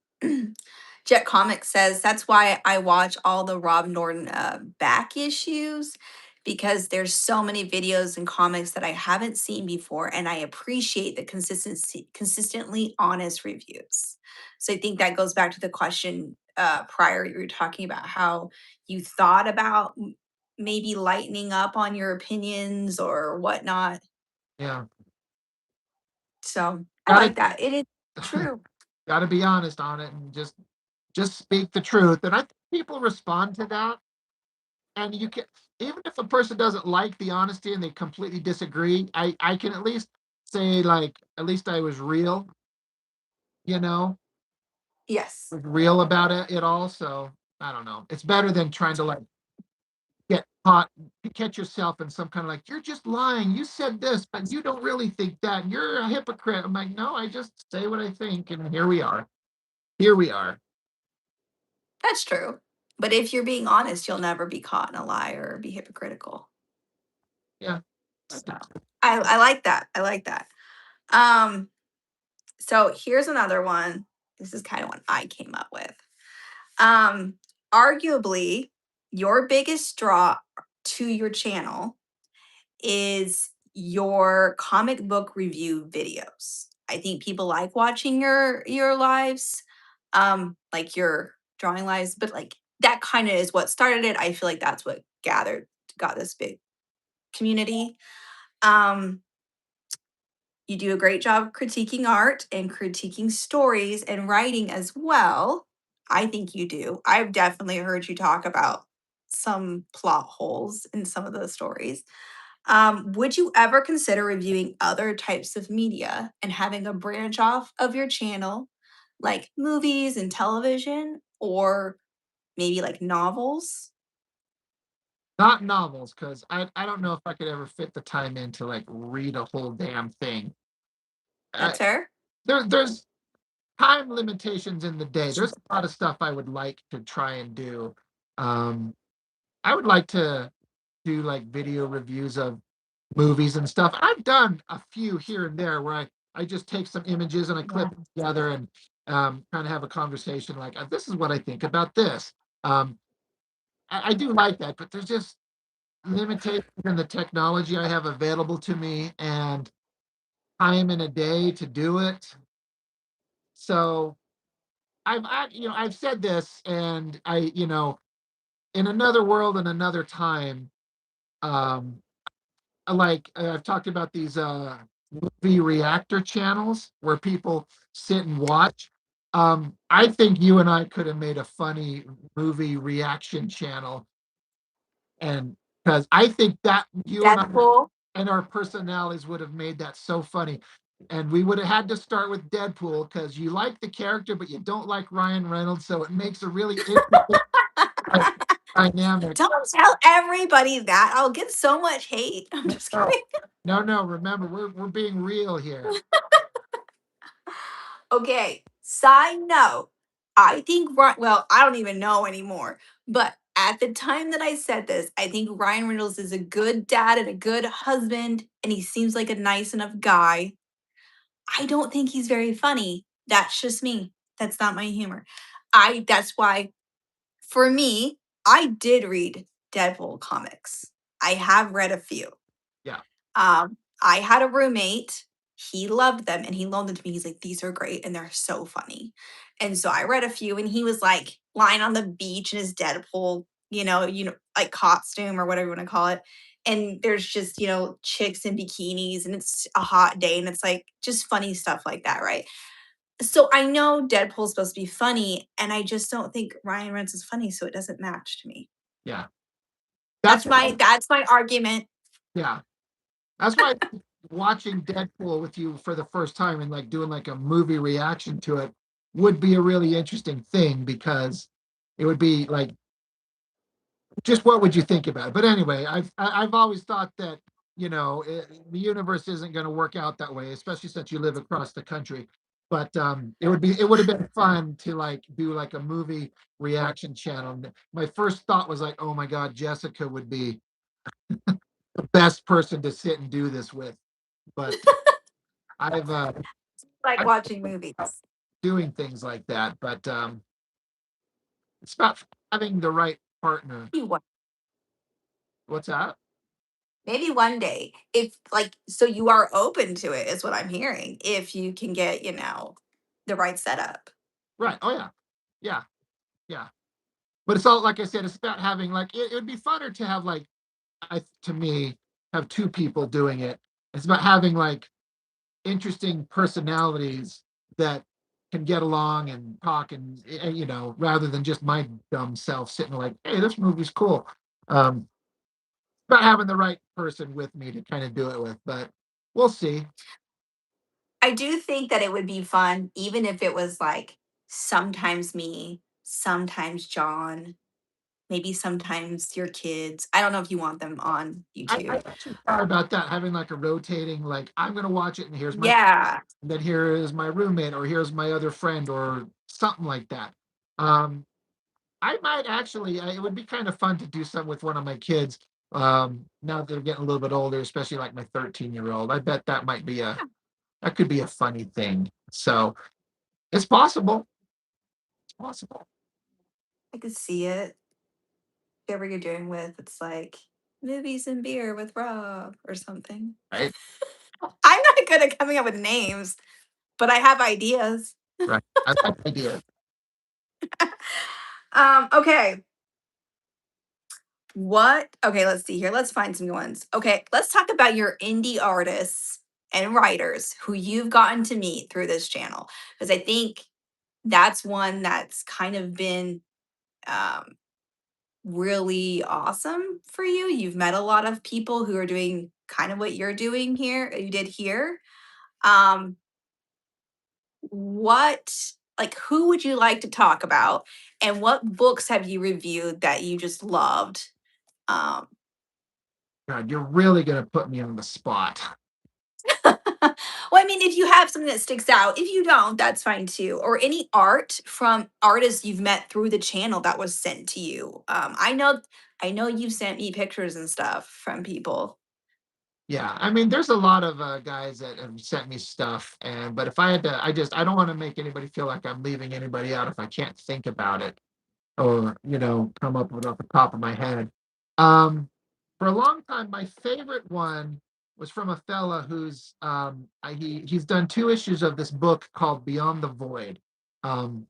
Jet Comics says that's why I watch all the Rob Norton back issues because there's so many videos and comics that I haven't seen before, and I appreciate the consistently honest reviews. So I think that goes back to the question prior. You were talking about how you thought about maybe lightening up on your opinions or whatnot. Yeah. So I Gotta like that. It is true. gotta be honest on it and just speak the truth. And I think people respond to that. And you can, even if a person doesn't like the honesty and they completely disagree, I can at least say like, at least I was real, you know, Yes. was real about it all. So I don't know. It's better than trying to like get caught, catch yourself in some kind of like, you're just lying. You said this, but you don't really think that. You're a hypocrite. I'm like, no, I just say what I think, and here we are. Here we are. That's true. But if you're being honest, you'll never be caught in a lie or be hypocritical. Yeah. I So think so. I like that. I like that. Um, so here's another one. This is kind of one I came up with. Um, Arguably, your biggest draw to your channel is your comic book review videos. I think people like watching your lives, like your drawing lives, but like that kind of is what started it. I feel like that's what got this big community. Um, you do a great job critiquing art and critiquing stories and writing as well. I think you do. I've definitely heard you talk about some plot holes in some of those stories. Would you ever consider reviewing other types of media and having a branch off of your channel, like movies and television, or maybe like novels? Not novels, because I don't know if I could ever fit the time in to like read a whole damn thing. That's I, fair. there's time limitations in the day. There's a lot of stuff I would like to try and do. Um, I would like to do like video reviews of movies and stuff. I've done a few here and there where I just take some images and I clip Yeah. them together and kind of have a conversation like, this is what I think about this. Um, I do like that, but there's just limitations in the technology I have available to me and time in a day to do it. So I've said this, and in another world and another time, um, I've talked about these movie reactor channels where people sit and watch. I think you and I could have made a funny movie reaction channel, and because I think that you and I Deadpool. and our personalities would have made that so funny. And we would have had to start with Deadpool because you like the character, but you don't like Ryan Reynolds, so it makes a really interesting like, dynamic. Don't tell everybody that. I'll get so much hate. I'm just No, kidding. no. Remember, we're being real here. Okay, side note. I think well, I don't even know anymore, but at the time that I said this, I think Ryan Reynolds is a good dad and a good husband, and he seems like a nice enough guy. I don't think he's very funny. That's just me. That's not my humor. That's why for me, I did read Deadpool comics. I have read a few. Yeah. I had a roommate. He loved them and he loaned them to me. He's like, these are great and they're so funny. And so I read a few and he was like lying on the beach in his Deadpool, like costume or whatever you want to call it. and there's just, chicks in bikinis and it's a hot day and it's like just funny stuff like that, right? So I know Deadpool's supposed to be funny, and I just don't think Ryan Reynolds is funny, so it doesn't match to me. Yeah. That's why That's my argument. yeah. That's why watching Deadpool with you for the first time and like doing like a movie reaction to it would be a really interesting thing because it would be like just what would you think about it? But anyway, I've always thought that the universe isn't going to work out that way, especially since you live across the country. But it would have been fun to like do like a movie reaction channel. My first thought was like, oh my god, Jessica would be the best person to sit and do this with. But I've Like I'm watching movies. doing things like that. But it's about having the right partner. Maybe one, What's that? maybe one day. If like so you are open to it is what I'm hearing. If you can get, the right setup. Right. Oh yeah. Yeah. Yeah. But it's all like I said, it's about having like it would be funner to have like to me have two people doing it. It's about having like interesting personalities that can get along and talk and rather than just my dumb self sitting like, hey, this movie's cool. Um, about having the right person with me to kind of do it with, but we'll see. I do think that it would be fun, even if it was like sometimes me, sometimes John, maybe sometimes your kids. I don't know if you want them on I YouTube. actually thought about that having like a rotating like I'm gonna watch it and here's my Yeah. then here is my roommate or here's my other friend or something like that. Um, I might actually. It would be kind of fun to do something with one of my kids. Now that they're getting a little bit older, especially like my 13-year-old. I bet that could be a funny thing. So it's possible. It's possible, I could see it. Whatever you're doing with, it's like movies and beer with Rob or something. right? I'm not good at coming up with names, but I have ideas. Right. I like the idea. Okay. Okay, let's see here. Let's find some new ones. Okay, let's talk about your indie artists and writers who you've gotten to meet through this channel. Because I think that's one that's kind of been um, really awesome for you. You've met a lot of people who are doing kind of what you're doing here, you did here. Um, what, like, who would you like to talk about? And what books have you reviewed that you just loved? Um, God, you're really gonna put me on the spot. well, I mean, if you have something that sticks out, if you don't, that's fine too. Or any art from artists you've met through the channel that was sent to you. I know you've sent me pictures and stuff from people. Yeah, I mean, there's a lot of guys that have sent me stuff, and but if I had to, I don't want to make anybody feel like I'm leaving anybody out if I can't think about it. Or come up with off the top of my head. Um, for a long time, my favorite one was from a fella who's he's done two issues of this book called Beyond the Void. Um,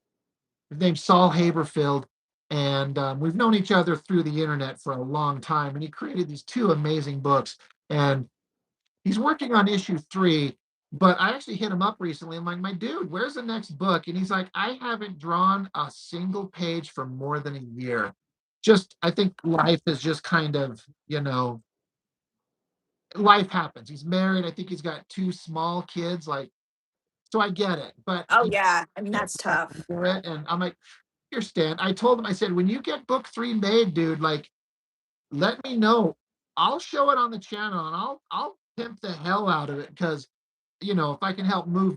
his name's Saul Haberfield, and we've known each other through the internet for a long time. And he created these two amazing books, and he's working on issue three, but I actually hit him up recently. I'm like, my dude, where's the next book? And he's like, I haven't drawn a single page for more than a year. Just, I think life is just kind of, life happens. He's married. I think he's got two small kids. Like, so I get it. But Oh he yeah, I mean that's tough. for it. And I'm like, here, Stan. I told him, I said, when you get book three made, dude, like, let me know. I'll show it on the channel and I'll pimp the hell out of it because if I can help move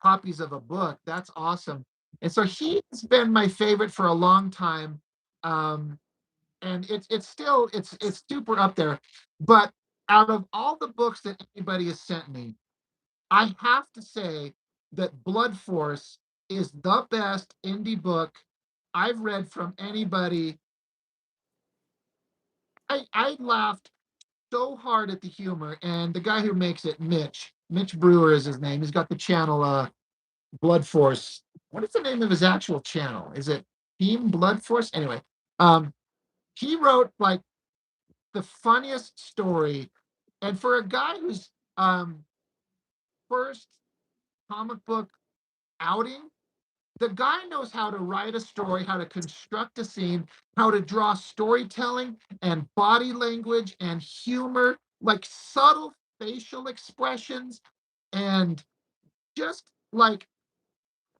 copies of a book, that's awesome. And so he's been my favorite for a long time. Um, and it's still it's super up there. But out of all the books that anybody has sent me, I have to say that Blood Force is the best indie book I've read from anybody. I laughed so hard at the humor, and the guy who makes it, Mitch Brewer is his name. He's got the channel Blood Force. What is the name of his actual channel? Is it Team Blood Force? Anyway, um, he wrote like the funniest story. And for a guy who's first comic book outing, the guy knows how to write a story, how to construct a scene, how to draw storytelling and body language and humor, like subtle facial expressions, and just like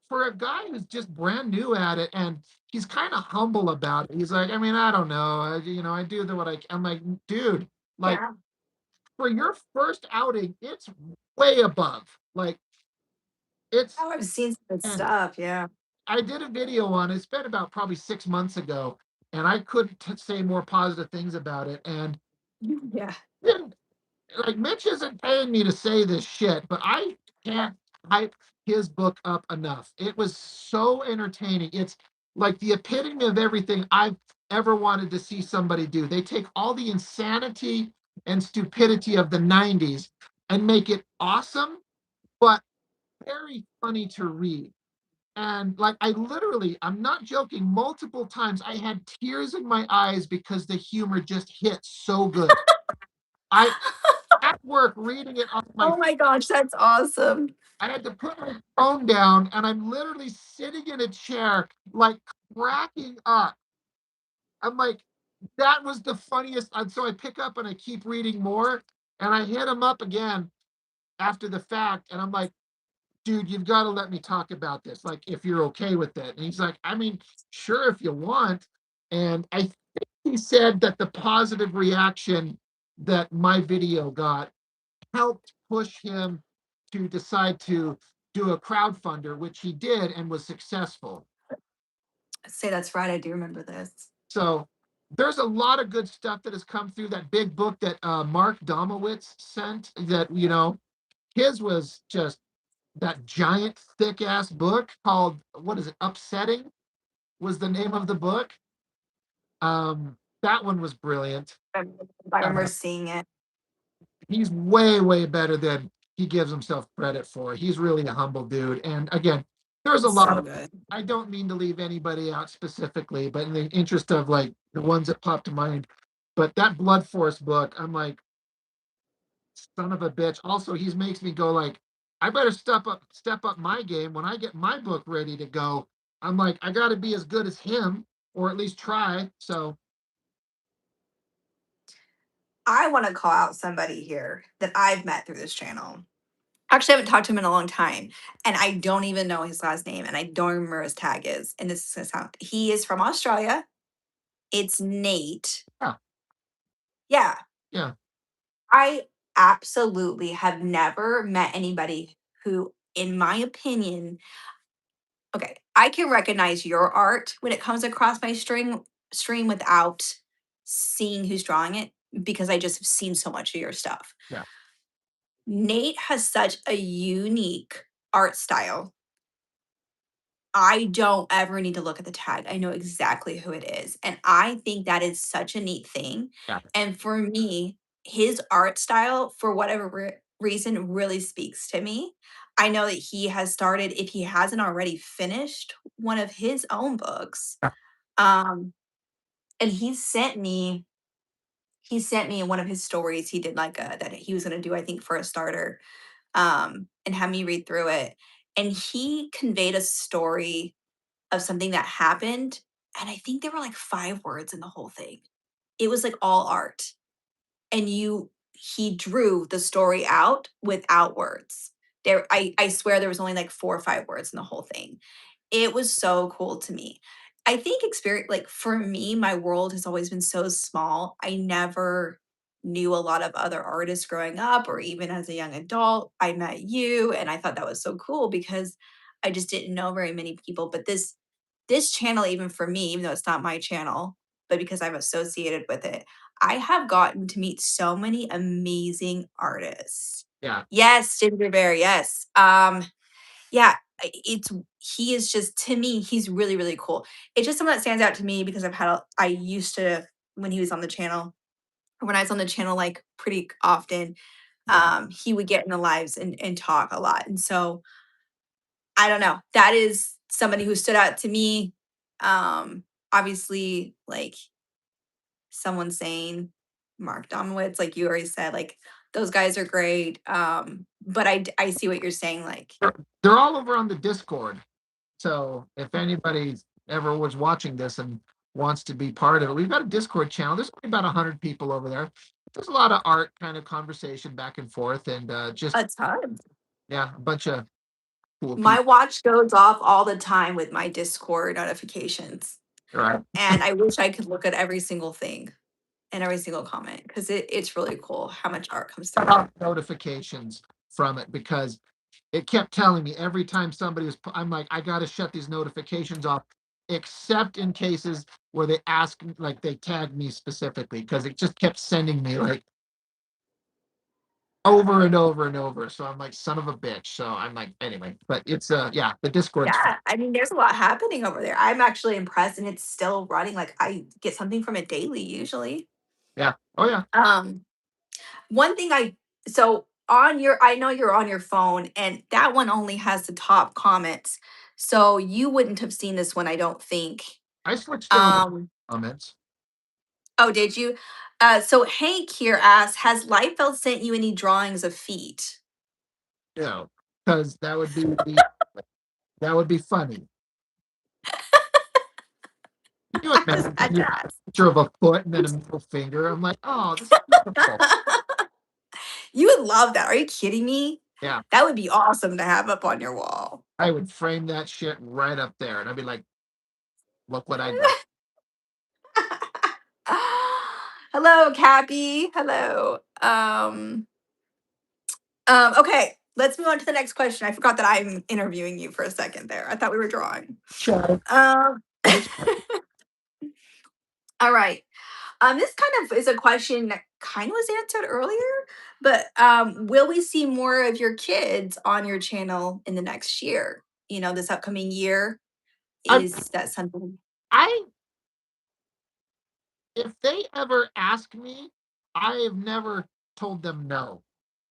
for a guy who's just brand new at it, and he's kind of humble about it. He's like, I mean, I don't know, I do the what I'm like, dude, like Yeah. for your first outing, it's way above. Like it's Oh, I've seen some good and stuff. Yeah. I did a video on it. It's been about probably 6 months ago, and I couldn't say more positive things about it. And Yeah. then, like Mitch isn't paying me to say this shit, but I can't hype his book up enough. It was so entertaining. It's like the epitome of everything I've ever wanted to see somebody do. They take all the insanity and stupidity of the 90s and make it awesome, but very funny to read. And like I literally, I'm not joking, multiple times I had tears in my eyes because the humor just hit so good. I at work reading it on my Oh my gosh, that's awesome. I had to put my phone down and I'm literally sitting in a chair like cracking up. I'm like, that was the funniest. And so I pick up and I keep reading more and I hit him up again after the fact. And I'm like, dude, you've got to let me talk about this. Like, if you're okay with it. And he's like, I mean, sure, if you want. And I think he said that the positive reaction that my video got helped push him to decide to do a crowdfunder, which he did and was successful. Say that's right. I do remember this. So there's a lot of good stuff that has come through that big book that Mark Domowitz sent. That his was just that giant thick ass book called, what is it, Upsetting was the name of the book. That one was brilliant. I remember uh, seeing it. he's way better than he gives himself credit for. He's really a humble dude, and again, there's a It's lot so of, good. I don't mean to leave anybody out specifically, but in the interest of like the ones that pop to mind, but that Blood Force book, I'm like, son of a bitch. Also, he makes me go like, I better step up my game when I get my book ready to go. I'm like, I got to be as good as him, or at least try. So I want to call out somebody here that I've met through this channel. Actually, I haven't talked to him in a long time, and I don't even know his last name, and I don't remember his tag is. And this is gonna sound. He is from Australia. It's Nate. yeah, Yeah, yeah, I absolutely have never met anybody who, in my opinion, okay, I can recognize your art when it comes across my stream without seeing who's drawing it because I just have seen so much of your stuff. yeah, Nate has such a unique art style. I don't ever need to look at the tag. I know exactly who it is. And I think that is such a neat thing. yeah, And for me, his art style, for whatever reason, really speaks to me. I know that he has started, if he hasn't already finished one of his own books. yeah, Um, and he sent me in one of his stories, he did like a that he was gonna do, I think, for a starter, and had me read through it. And he conveyed a story of something that happened, and I think there were like 5 words in the whole thing. It was like all art, and he drew the story out without words. I swear there was only like 4 or 5 words in the whole thing. It was so cool to me. I think experience like for me, my world has always been so small. I never knew a lot of other artists growing up or even as a young adult. I met you and I thought that was so cool because I just didn't know very many people. But this channel, even for me, even though it's not my channel, but because I'm associated with it, I have gotten to meet so many amazing artists. yeah, Yes, Ginger Bear, yes. Yeah, it's he is just to me, he's really, really cool. It's just someone that stands out to me because I used to when he was on the channel, or when I was on the channel like pretty often, yeah, he would get in the lives and talk a lot. And so I don't know. That is somebody who stood out to me. Obviously, like someone sane. Mark Domowitz, like you already said, like those guys are great. But I see what you're saying. Like, They're all over on the Discord. So if anybody ever was watching this and wants to be part of it, we've got a Discord channel. There's only about 100 people over there. There's a lot of art kind of conversation back and forth, and just a ton. yeah, a bunch of cool My people. watch goes off all the time with my Discord notifications, Right. and I wish I could look at every single thing and every single comment because it's really cool how much art comes through. Notifications from it because it kept telling me every time somebody was. I'm like, I got to shut these notifications off, except in cases where they ask, like they tag me specifically, because it just kept sending me like over and over and over. So I'm like, son of a bitch. So I'm like, anyway, but it's yeah, the Discord's fun. Yeah, I mean, there's a lot happening over there. I'm actually impressed, and it's still running. Like I get something from it daily usually. Yeah. Oh yeah. Um, One thing so on your I know you're on your phone and that one only has the top comments. So you wouldn't have seen this one, I don't think. I switched it over to Um comments. oh, did you? So Hank here asks, has Liefeld sent you any drawings of feet? You know, because that would be funny. Can you imagine I a does. picture of a foot and then a middle finger? I'm like, oh, this is beautiful. You would love that. Are you kidding me? Yeah, That would be awesome to have up on your wall. I would frame that shit right up there, and I'd be like, look what I did. Hello, Cappy. Hello. Okay, let's move on to the next question. I forgot that I'm interviewing you for a second there. I thought we were drawing. Sure. Um, But it's all right. This kind of is a question that kind of was answered earlier, but will we see more of your kids on your channel in the next year? You know, this upcoming year? I, Is that something? I if they ever ask me, I have never told them no.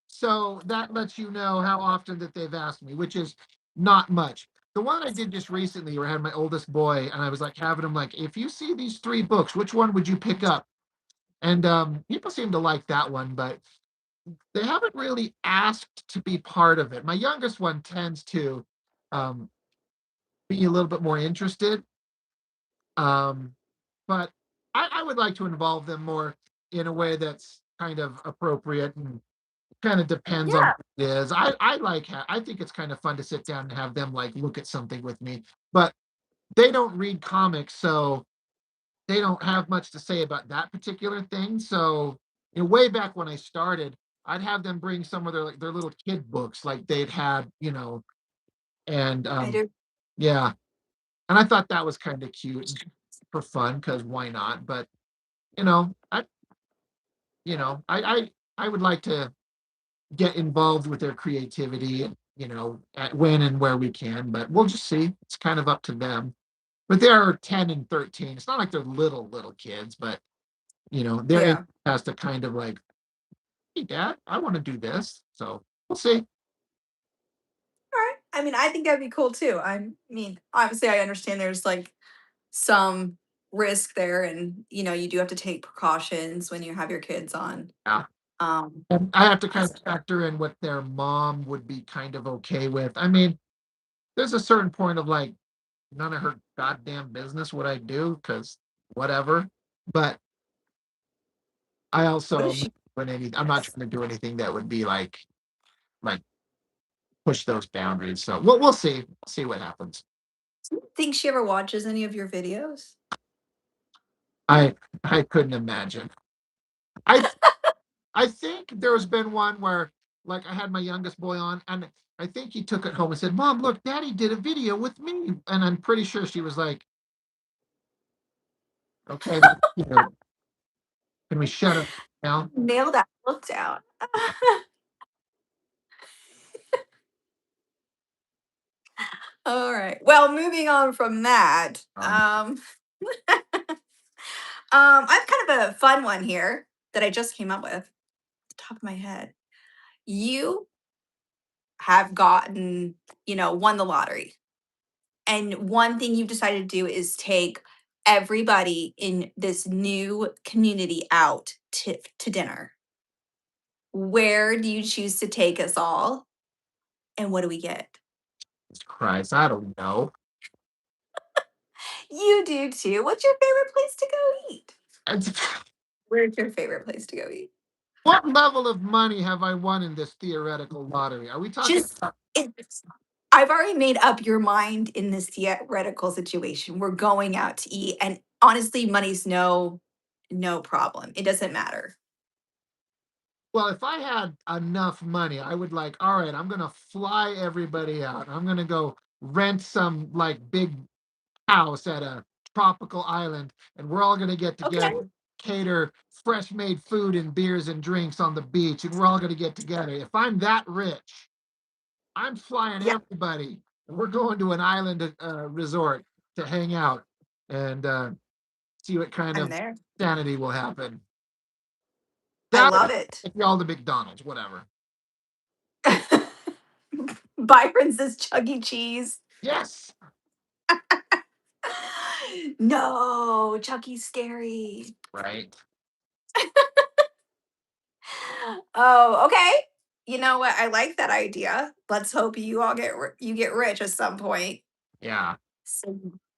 So that lets you know how often that they've asked me, which is not much. The one I did just recently, where I had my oldest boy, and I was like having him like, if you see these three books, which one would you pick up? And people seem to like that one, but they haven't really asked to be part of it. My youngest one tends to um, be a little bit more interested, um, but I would like to involve them more in a way that's kind of appropriate and kind of depends on Yeah, what it is. I like I think it's kind of fun to sit down and have them like look at something with me, but they don't read comics, so they don't have much to say about that particular thing. So, way back when I started, I'd have them bring some of their like their little kid books like they'd had, and I do. yeah, and I thought that was kind of cute and for fun because why not? But you know, I you know, I would like to get involved with their creativity, at when and where we can, but we'll just see. It's kind of up to them. But they're 10 and 13. It's not like they're little kids, but their interest Yeah. has to kind of like, hey dad, I want to do this. So we'll see. All right. I mean, I think that'd be cool too. I mean, obviously, I understand there's like some risk there, and you do have to take precautions when you have your kids on. Yeah. Um, And I have to kind as- of factor in what their mom would be kind of okay with. I mean, there's a certain point of like none of her goddamn business what I do, because whatever. But I what also is am not she? doing I'm not Yes. trying to do anything that would be like push those boundaries. So we'll see. See what happens. Do you think she ever watches any of your videos? I I couldn't imagine. I I think there's been one where like I had my youngest boy on and I think he took it home and said, "Mom, look, Daddy did a video with me." And I'm pretty sure she was like, "Okay, can we shut up now?" Nailed that look down. All right. Well, moving on from that, Um, I've kind of a fun one here that I just came up with off the top of my head. You have gotten, won the lottery. And one thing you've decided to do is take everybody in this new community out to dinner. Where do you choose to take us all? And what do we get? Jesus Christ, I don't know. You do too. What's your favorite place to go eat? It's- Where's your favorite place to go eat? what level of money have I won in this theoretical lottery? Are we talking Just about, it's I've already made up your mind in this theoretical situation. We're going out to eat, and honestly, money's no problem. It doesn't matter. well, if I had enough money, I would like, all right, I'm gonna fly everybody out. I'm gonna go rent some like big house at a tropical island, and we're all gonna get Okay. together, cater fresh made food and beers and drinks on the beach, and we're all gonna get together. If I'm that rich, I'm flying Yeah, everybody, and we're going to an island resort to hang out and see what kind I'm of there. sanity will happen. I That love it. if y'all the McDonald's, whatever. Bye, Princess Chuck E. Cheese. Yes, No, Chucky's scary. right. Oh, okay. You know what? I like that idea. Let's hope you all you get rich at some point, Yeah, so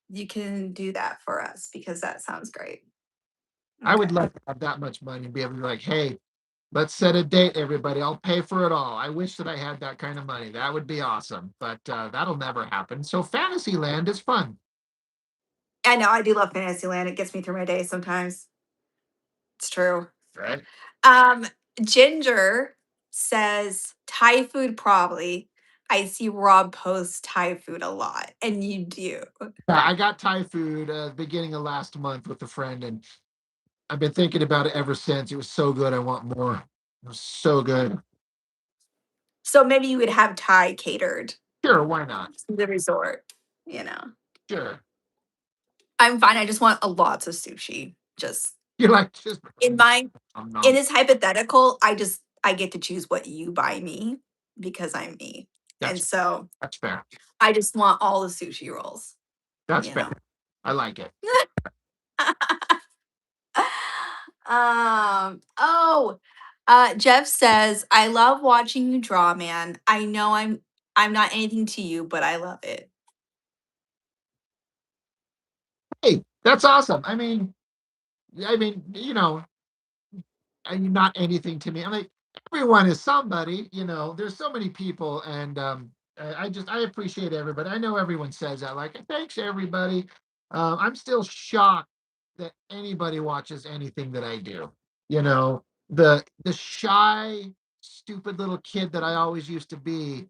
you can do that for us because that sounds great. I would Okay. love to have that much money and be able to be like, hey, let's set a date, everybody. I'll pay for it all. I wish that I had that kind of money. That would be awesome, but that'll never happen. So Fantasyland is fun, I know I do love Fantasyland. It gets me through my day sometimes. It's true. right? Um, Ginger says Thai food probably. I see Rob post Thai food a lot, and you do. Yeah, I got Thai food beginning of last month with a friend, and I've been thinking about it ever since. It was so good. I want more. It was so good. So maybe you would have Thai catered Sure, why not? to the resort. You know, Sure. I'm fine. I just want a lots of sushi. Just You're like just in my in nom. this hypothetical, I get to choose what you buy me because I'm me, and That's so that's fair. I just want all the sushi rolls. That's You fair. know. I like it. Oh, Jeff says, I love watching you draw, man. I know I'm not anything to you, but I love it. Hey, that's awesome. You know, and not anything to me. I'm like, everyone is somebody, you know, there's so many people, and I appreciate everybody. I know everyone says that, like, thanks everybody. I'm still shocked that anybody watches anything that I do. You know, the shy, stupid little kid that I always used to be.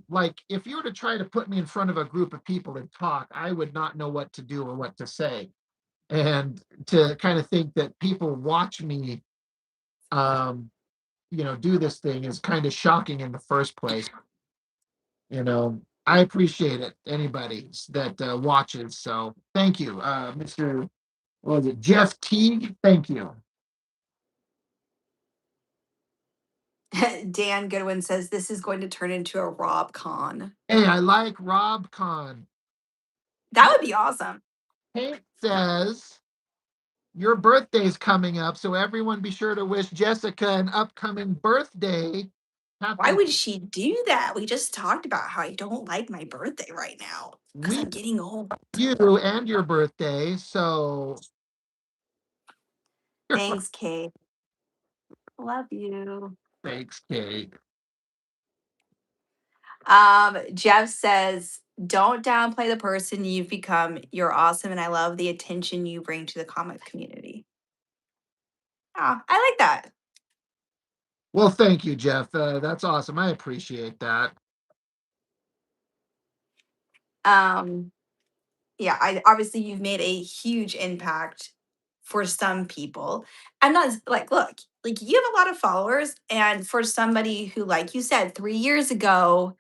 Like if you were to try to put me in front of a group of people and talk, I would not know what to do or what to say. And to kind of think that people watch me um, do this thing is kind of shocking in the first place. You know, I appreciate it. Anybody that watches, so thank you, Mr. What was it, Jeff Teague? Thank you. Dan Goodwin says this is going to turn into a Rob Con. Hey, I like Rob Con. That would be awesome. Kate says your birthday's coming up, so everyone be sure to wish Jessica an upcoming birthday. Why Happy would she do that? We just talked about how I don't like my birthday right now because we I'm getting old. you and your birthday. So Thanks, Kate. Love you. thanks, Kate. Jeff says, don't downplay the person you've become. You're awesome, and I love the attention you bring to the comic community. Oh, I like that. Well, thank you, Jeff. That's awesome. I appreciate that. Um, yeah, I obviously you've made a huge impact for some people. I'm not like, look, like you have a lot of followers, and for somebody who, like you said, 3 years ago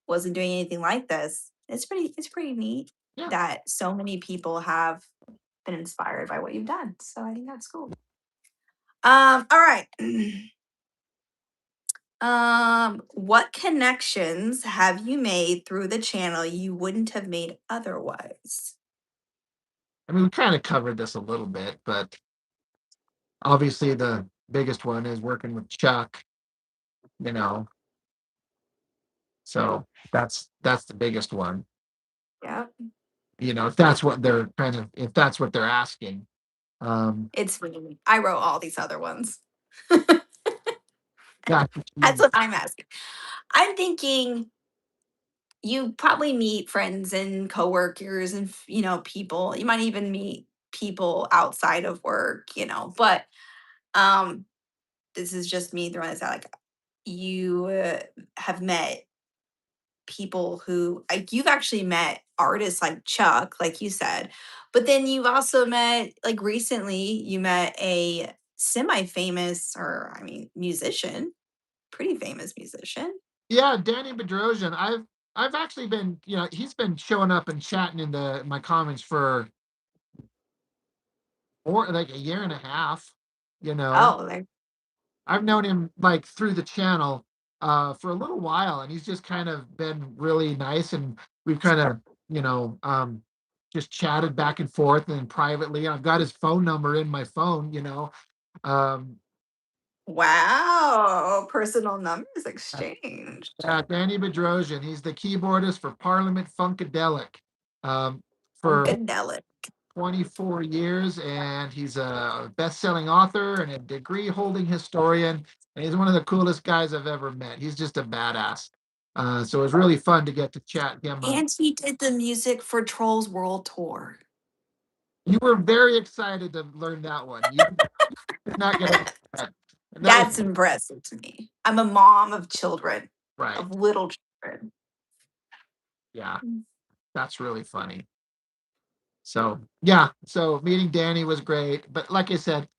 wasn't doing anything like this, it's pretty neat Yeah. that so many people have been inspired by what you've done. So I think that's cool. All right. What connections have you made through the channel you wouldn't have made otherwise? I mean, we kind of covered this a little bit, but obviously the biggest one is working with Chuck, you know. So that's the biggest one. Yeah. If that's what they're if that's what they're asking. Um, It's funny. I wrote all these other ones. that That's what I'm asking. I'm thinking you probably meet friends and coworkers and people. You might even meet people outside of work, but um this is just me throwing this out. Like, you have met people who, like, you've actually met artists like Chuck, like you said, but then you've also met, like, recently you met a semi-famous, or I mean, musician, pretty famous musician. Yeah, Danny Bedrosian. I've actually been, he's been showing up and chatting in the my comments for more like a year and a half. You know, Oh, like, I've known him like through the channel for a little while, and he's just kind of been really nice, and we've kind of, you know, um, just chatted back and forth and privately. I've got his phone number in my phone. Um, wow, personal numbers exchanged. Danny Bedrosian. He's the keyboardist for Parliament Funkadelic for Funkadelic. 24 years, and he's a best-selling author and a degree-holding historian, and he's one of the coolest guys I've ever met. He's just a badass. So it was really fun to get to chat him up. And he did the music for Trolls World Tour. You were very excited to learn that one. You did not get that. And that was That's impressive to me. I'm a mom of children, right. of little children. Yeah, that's really funny. So yeah, so meeting Danny was great. But like I said,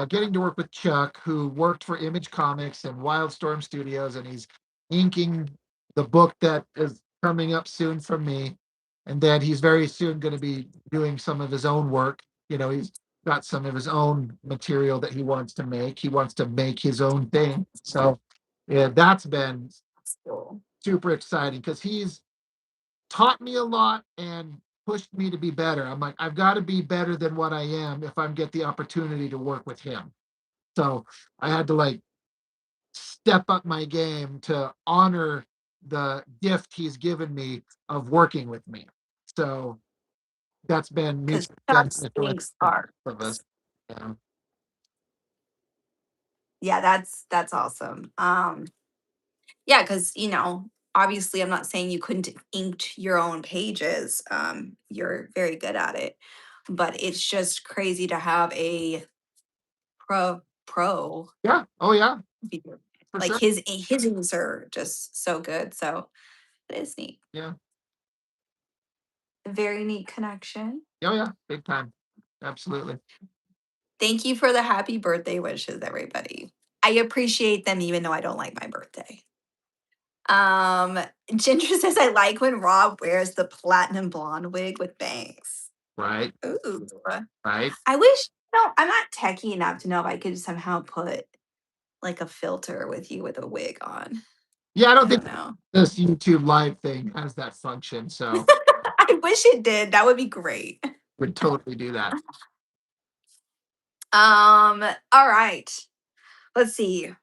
getting to work with Chuck, who worked for Image Comics and Wildstorm Studios, and he's inking the book that is coming up soon from me. And then he's very soon going to be doing some of his own work. He's got some of his own material that he wants to make. He wants to make his own thing. So yeah, that's been Cool. super exciting because he's taught me a lot and pushed me to be better. I'm like, I've got to be better than what I am if I'm get the opportunity to work with him. So I had to like step up my game to honor the gift he's given me of working with me. So that's been Because mutually Chuck's beneficial big for star. both of us. Yeah. Yeah, that's awesome. Yeah, because obviously I'm not saying you couldn't inked your own pages. You're very good at it. But it's just crazy to have a pro Yeah. Oh yeah, be- for like sure. his inks are just so good. So it is neat. Yeah. A very neat connection. Oh yeah, big time. Absolutely. Thank you for the happy birthday wishes, everybody. I appreciate them even though I don't like my birthday. Um, Ginger says I like when Rob wears the platinum blonde wig with bangs. Right. Ooh. Right. I wish, no, I'm not techie enough to know if I could somehow put like a filter with you with a wig on. Yeah, I don't I think don't know. this YouTube live thing has that function, so I wish it did. That would be great. would totally do that. All right. Let's see.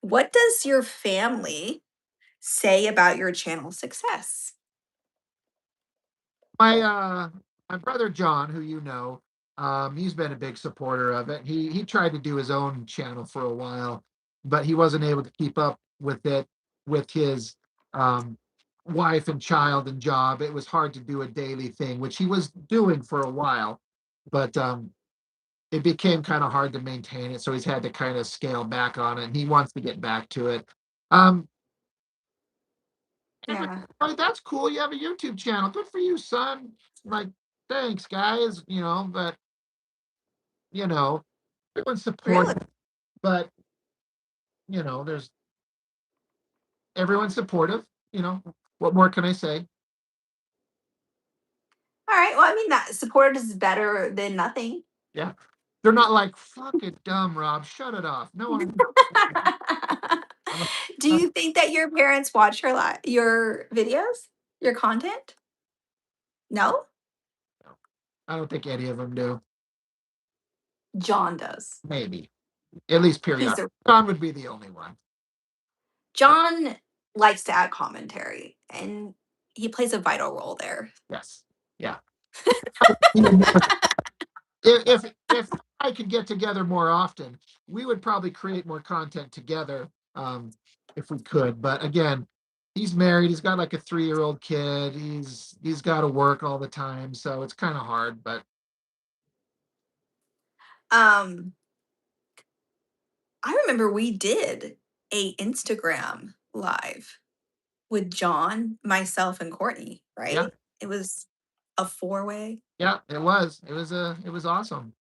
What does your family say about your channel success? My brother John, who he's been a big supporter of it. He tried to do his own channel for a while, but he wasn't able to keep up with it with his um wife and child and job. It was hard to do a daily thing, which he was doing for a while, but it became kind of hard to maintain it, so he's had to kind of scale back on it, and he wants to get back to it. Um, and Yeah, like, that's cool. You have a YouTube channel. Good for you, son. Like, thanks, guys. But you know, everyone's really. supportive. But there's everyone's supportive. What more can I say? All right. Well, I mean, that support is better than nothing. Yeah, they're not like fuck it, dumb Rob. Shut it off. No, I'm Do you think that your parents watch your videos, your content? No? I don't think any of them do. John does. Maybe. At least He's periodic. the John would be the only one. John likes to add commentary, and he plays a vital role there. Yes. Yeah. If I could get together more often, we would probably create more content together, if we could. But again, he's married. He's got like a 3-year-old kid. He's got to work all the time, so it's kind of hard. But Um, I remember we did a Instagram live with John, myself, and Courtney, yeah, right? It was a four-way. yeah, it was awesome.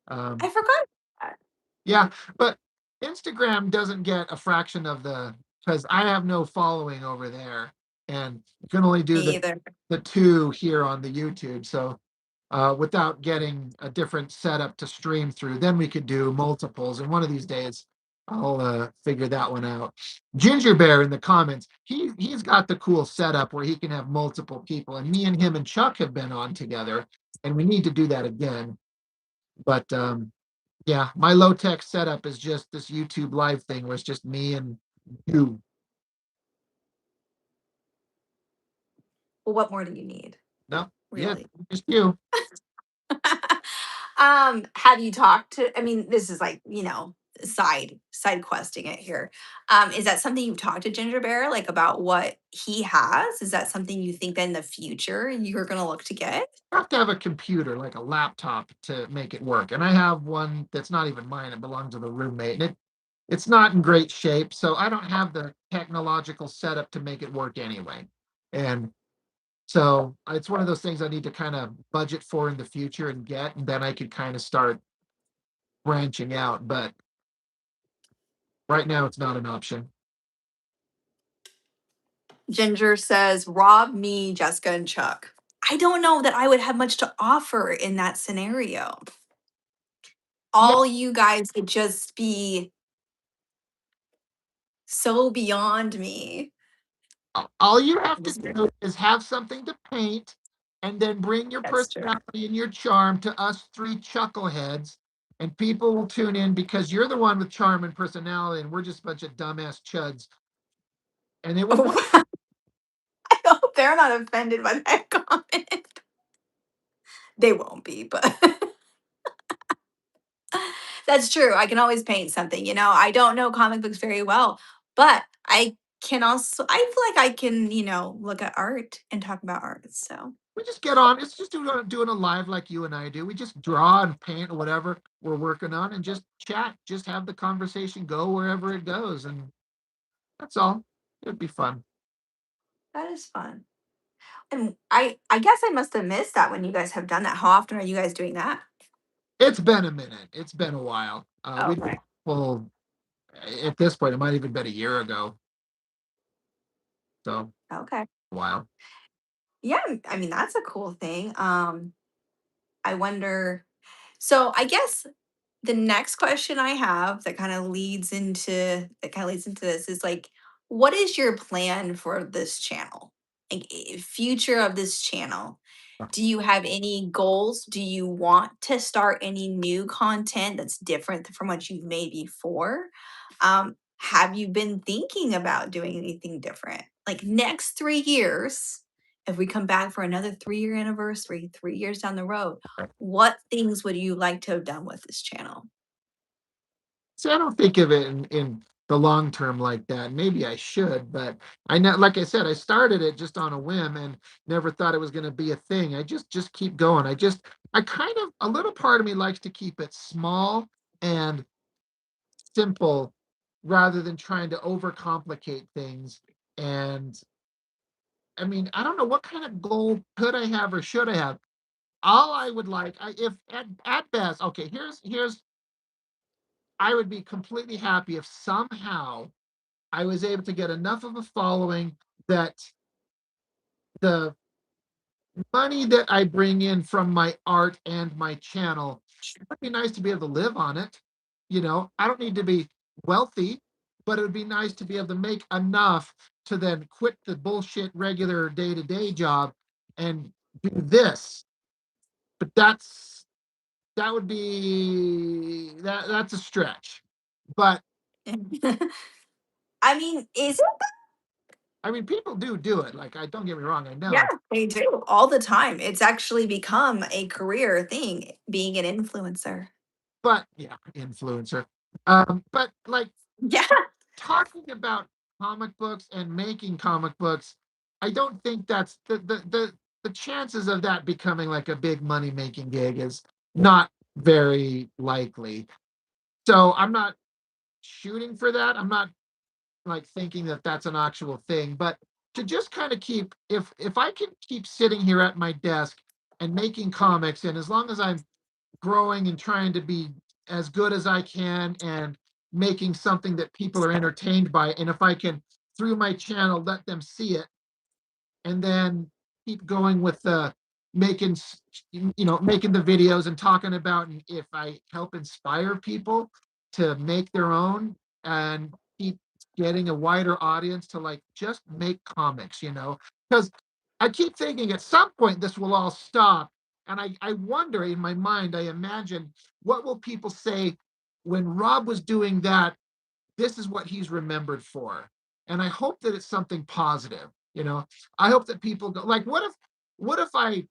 I Um, forgot that. Yeah, but Instagram doesn't get a fraction of the, because I have no following over there, and you can only do Me the either. the two here on the YouTube. So without getting a different setup to stream through, then we could do multiples. And one of these days, I'll figure that one out. Ginger Bear in the comments, he's got the cool setup where he can have multiple people, and me and him and Chuck have been on together, and we need to do that again. But yeah, my low tech setup is just this YouTube live thing where it's just me and you. Well, what more do you need, No, yeah, really? just you. Have you talked to, I mean, this is like, side questing it here. Is that something you've talked to Ginger Bear like about what he has? Is that something you think that in the future you're gonna look to get? I have to have a computer, like a laptop, to make it work. And I have one that's not even mine, it belongs to the roommate. And it's not in great shape. So I don't have the technological setup to make it work anyway. And so it's one of those things I need to kind of budget for in the future and get, and then I could kind of start branching out. But right now it's not an option. Ginger says, Rob, me, Jessica, and Chuck. I don't know that I would have much to offer in that scenario. Yeah, All you guys would just be so beyond me. all you have to Just do is have something to paint and then bring your That's true. personality and your charm to us three chuckleheads, and people will tune in because you're the one with charm and personality, and we're just a bunch of dumbass chuds. And it would work. I hope they're not offended by that comment. They won't be, but that's true. I can always paint something. I don't know comic books very well, but I feel like I can, look at art and talk about art. So We just get on. It's just doing a live like you and I do. We just draw and paint or whatever we're working on and just chat, just have the conversation go wherever it goes. And that's all. It'd be fun. that is fun. And I guess I must have missed that when you guys have done that. How often are you guys doing that? It's been a minute. It's been a while. We did Okay. well, at this point, it might even been a year ago. So Okay. a while. Yeah, I mean that's a cool thing. I wonder. So I guess the next question I have that kind of leads into this is like, what is your plan for this channel? Like future of this channel. Do you have any goals? Do you want to start any new content that's different from what you've made before? Have you been thinking about doing anything different? Like next 3 years, if we come back for another 3-year anniversary, 3 years down the road, what things would you like to have done with this channel? See, I don't think of it in the long term like that. Maybe I should, but I know, like I said, I started it just on a whim and never thought it was going to be a thing. I just keep going. I kind of, a little part of me likes to keep it small and simple rather than trying to overcomplicate things. And I mean, I don't know what kind of goal could I have or should I have. All I would like, if at best, okay, here's I would be completely happy if somehow I was able to get enough of a following that the money that I bring in from my art and my channel, it would be nice to be able to live on it. I don't need to be wealthy, but it would be nice to be able to make enough to then quit the bullshit regular day to day job and do this. but that would be that's a stretch. But I mean, is it? I mean, people do it. Like, I don't get me wrong, I Yeah, know, they do all the time. It's actually become a career thing, being an influencer. but yeah, influencer. But like Yeah. talking about comic books and making comic books, I don't think that's the chances of that becoming like a big money making gig is not very likely. So I'm not shooting for that. I'm not like thinking that that's an actual thing, but to just kind of keep, if I can keep sitting here at my desk and making comics, and as long as I'm growing and trying to be as good as I can and making something that people are entertained by, and if I can through my channel let them see it, and then keep going with the making making the videos and talking about, and if I help inspire people to make their own and keep getting a wider audience to like just make comics, because I keep thinking at some point this will all stop, and I wonder, in my mind I imagine, what will people say when Rob was doing that? This is what he's remembered for. And I hope that it's something positive. I hope that people go like, what if I,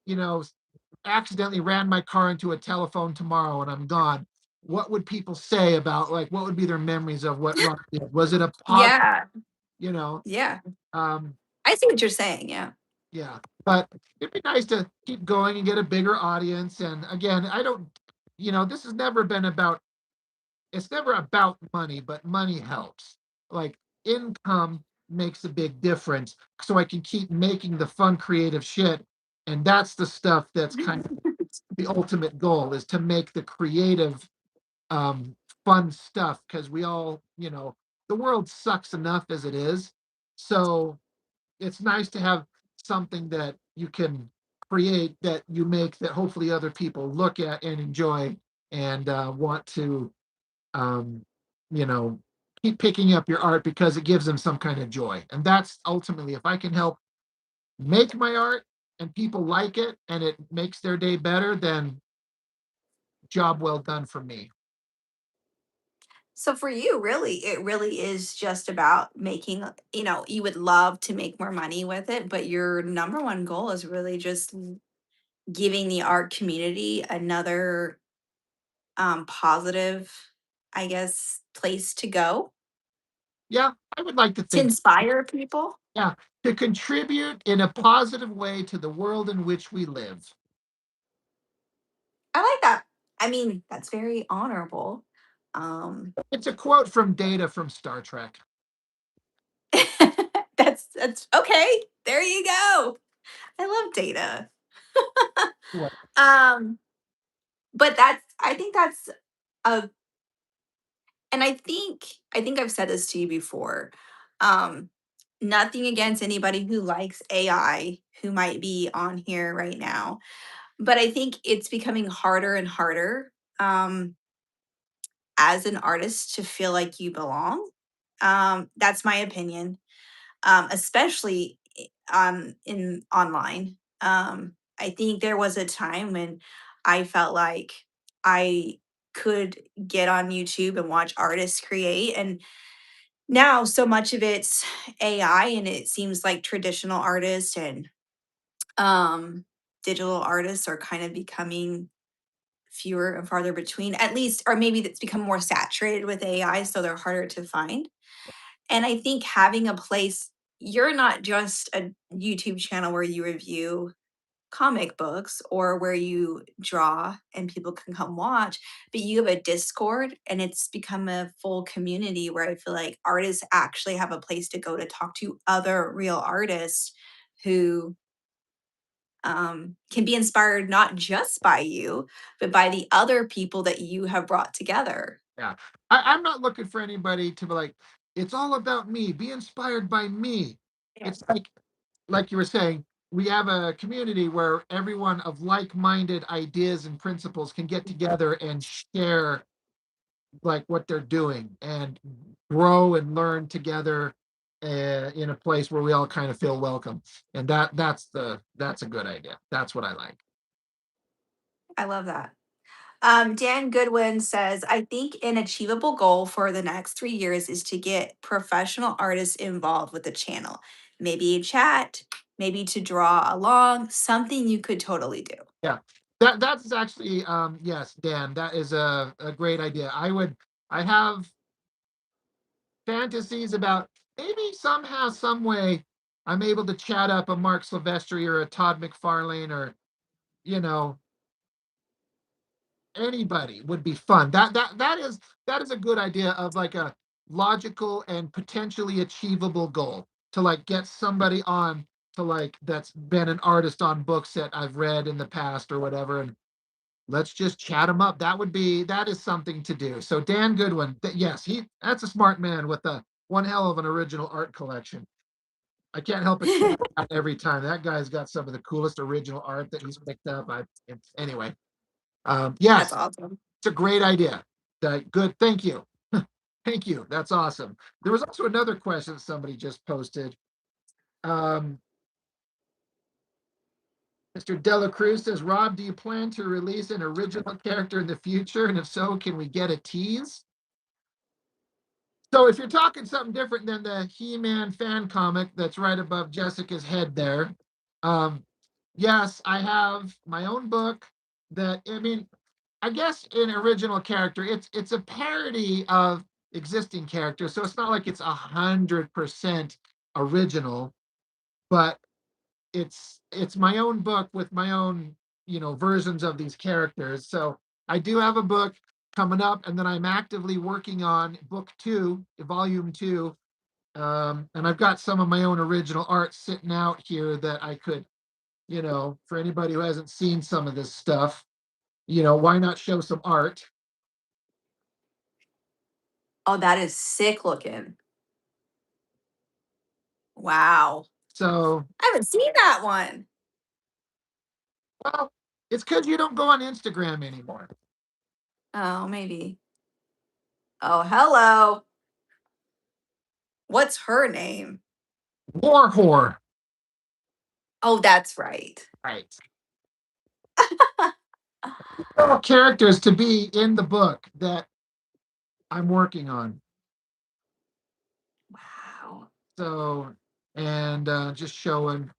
accidentally ran my car into a telephone tomorrow and I'm gone? What would people say about, like, what would be their memories of what Rob did? Was it a positive, Yeah. you know? Yeah. Um, I see what you're saying. Yeah. yeah. But it'd be nice to keep going and get a bigger audience. And again, I don't, this has never been about, it's never about money, but money helps. Like, income makes a big difference. So I can keep making the fun, creative shit. And that's the stuff that's kind of the ultimate goal, is to make the creative, um, fun stuff. Because we all, the world sucks enough as it is. So it's nice to have something that you can create, that you make, that hopefully other people look at and enjoy and want to, um, you know, keep picking up your art because it gives them some kind of joy. And that's ultimately, if I can help make my art and people like it and it makes their day better, then job well done for me. So for you, really, it really is just about making, you would love to make more money with it, but your number one goal is really just giving the art community another positive, I guess, place to go Yeah, I would like to to think, inspire people. yeah, to contribute in a positive way to the world in which we live. I like that. I mean, that's very honorable. Um, It's a quote from Data from Star Trek. that's okay. There you go. I love data. What? um, but I think that's a and I think I've said this to you before. Um, Nothing against anybody who likes AI who might be on here right now, but I think it's becoming harder and harder as an artist to feel like you belong. That's my opinion, especially in online. I think there was a time when I felt like I could get on YouTube and watch artists create, and now so much of it's AI, and it seems like traditional artists and um, digital artists are kind of becoming fewer and farther between, at least, or maybe it's become more saturated with AI, so they're harder to find. And I think having a place, you're not just a YouTube channel where you review comic books or where you draw and people can come watch, but you have a Discord and it's become a full community where I feel like artists actually have a place to go to talk to other real artists who can be inspired not just by you, but by the other people that you have brought together. Yeah. I'm not looking for anybody to be like, it's all about me, be inspired by me. Yeah. It's like you were saying, we have a community where everyone of like-minded ideas and principles can get together and share like what they're doing and grow and learn together, in a place where we all kind of feel welcome. And that's a good idea. That's what I like. I love that. Dan Goodwin says, I think an achievable goal for the next 3 years is to get professional artists involved with the channel. Maybe a chat, maybe to draw along, something you could totally do. Yeah, that's actually yes, Dan, that is a great idea. I have fantasies about maybe somehow, some way I'm able to chat up a Mark Silvestri or a Todd McFarlane or you know anybody would be fun. That is a good idea of like a logical and potentially achievable goal to like get somebody on to like that's been an artist on books that I've read in the past or whatever, and let's just chat them up. That is something to do. So Dan Goodwin, yes, that's a smart man with a one hell of an original art collection. I can't help but say that every time. That guy's got some of the coolest original art that he's picked up. Anyway, That's yes, awesome. it's a great idea. Good. Thank you. Thank you. That's awesome. There was also another question somebody just posted. Um, Mr. Dela Cruz says, Rob, do you plan to release an original character in the future? And if so, can we get a tease? So if you're talking something different than the He-Man fan comic that's right above Jessica's head there, yes, I have my own book that I mean, I guess an original character. It's a parody of existing characters, so it's not like it's 100% original, but it's my own book with my own versions of these characters. So I do have a book coming up, and then I'm actively working on book two, volume two, and I've got some of my own original art sitting out here that I could, for anybody who hasn't seen some of this stuff, why not show some art? Oh, that is sick looking. Wow. So, I haven't seen that one. well, it's because you don't go on Instagram anymore. Oh, maybe. Oh, hello. What's her name? War whore. Oh, that's right. Right. Characters to be in the book that I'm working on. Wow. So, and just showing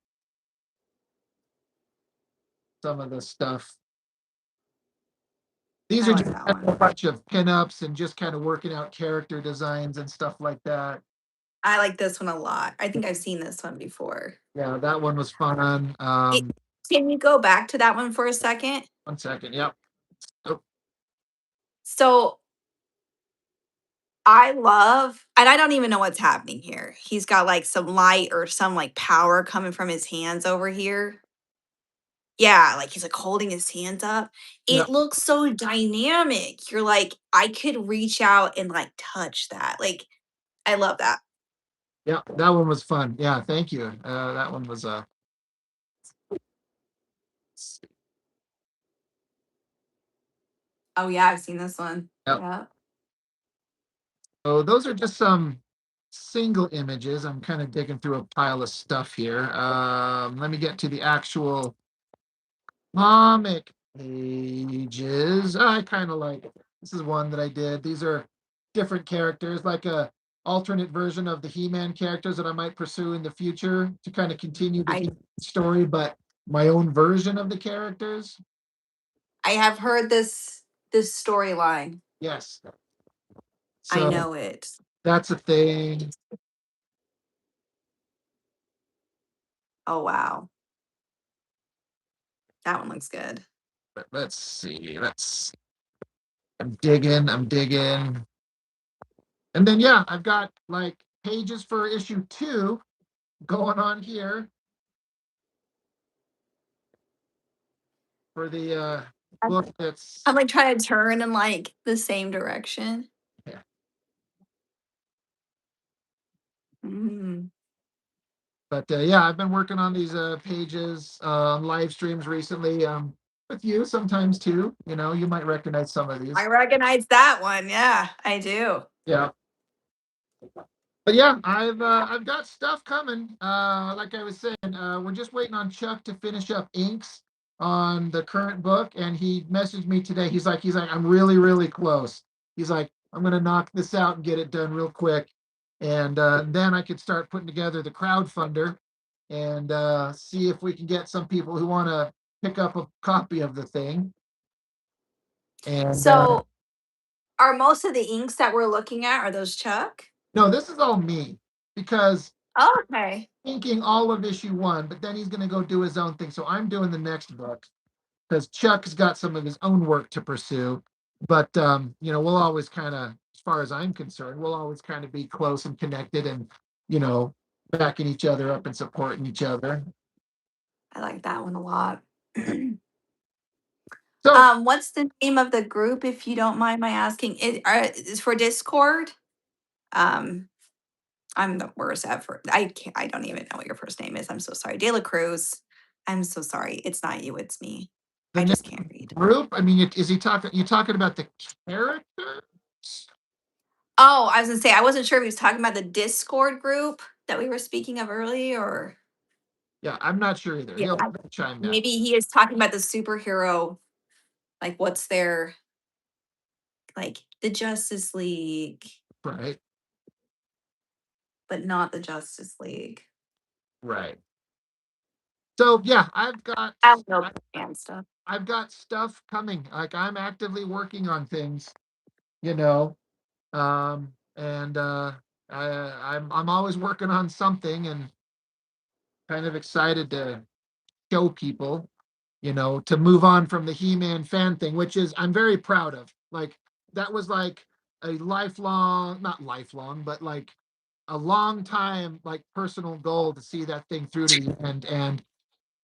some of the stuff. These I are like just that a one. bunch of pinups and just kind of working out character designs and stuff like that. I like this one a lot. I think I've seen this one before. Yeah, that one was fun. It, can you go back to that one for a second? 1 second. Yep. Oh, So I love, and I don't even know what's happening here. He's got like some light or some like power coming from his hands over here. Yeah, like he's like holding his hands up. yeah, It looks so dynamic. You're like, I could reach out and like touch that. Like, I love that. yeah, that one was fun. Yeah, thank you. That one was Oh yeah, I've seen this one. yeah. Yeah. So those are just some single images. I'm kind of digging through a pile of stuff here. Let me get to the actual comic pages. I kind of like this is one that I did. These are different characters, like a alternate version of the He-Man characters that I might pursue in the future to kind of continue the I He-Man story, but my own version of the characters. I have heard this storyline. Yes. I So know it. that's a thing. Oh wow. That one looks good. But let's see. I'm digging. And then yeah, I've got like pages for issue two going on here for the book that's I'm like trying to turn in like the same direction. yeah. Mm. But yeah, I've been working on these pages live streams recently with you sometimes too. You might recognize some of I these. recognize that one. Yeah, I do. Yeah. But yeah, I've got stuff coming. Like I was saying, we're just waiting on Chuck to finish up inks on the current book, and he messaged me today. He's like, I'm really, really close. He's like, I'm gonna knock this out and get it done real quick, and then I could start putting together the crowdfunder and see if we can get some people who want to pick up a copy of the thing. And So, are most of the inks that we're looking at are those Chuck? no, this is all me because Oh, okay. thinking all of issue one, but then he's gonna go do his own thing. So I'm doing the next book because Chuck's got some of his own work to pursue. But we'll always kind of, as far as I'm concerned, we'll always kind of be close and connected, and you know, backing each other up and supporting each other. I like that one a lot. So What's the name of the group, if you don't mind my asking? Is for Discord? Um, I'm the worst at I can't. I don't even know what your first name is. I'm so sorry, De La Cruz. I'm so sorry. It's not you. It's me. the I just next can't read. group, I mean, is he talking? You talking about the character? Oh, I was gonna say I wasn't sure if he was talking about the Discord group that we were speaking of earlier, or Yeah, I'm not sure either. yeah, He'll chime in. maybe he is talking about the superhero. Like, what's their like the Justice League, Right, but not the Justice League. right. So yeah, I've got I don't know and stuff. I've got stuff coming. Like I'm actively working on things, you know, and I'm always working on something and kind of excited to show people, to move on from the He-Man fan thing, which is I'm very proud of. Like that was like a lifelong, not lifelong, but like a long time like personal goal to see that thing through to the end, and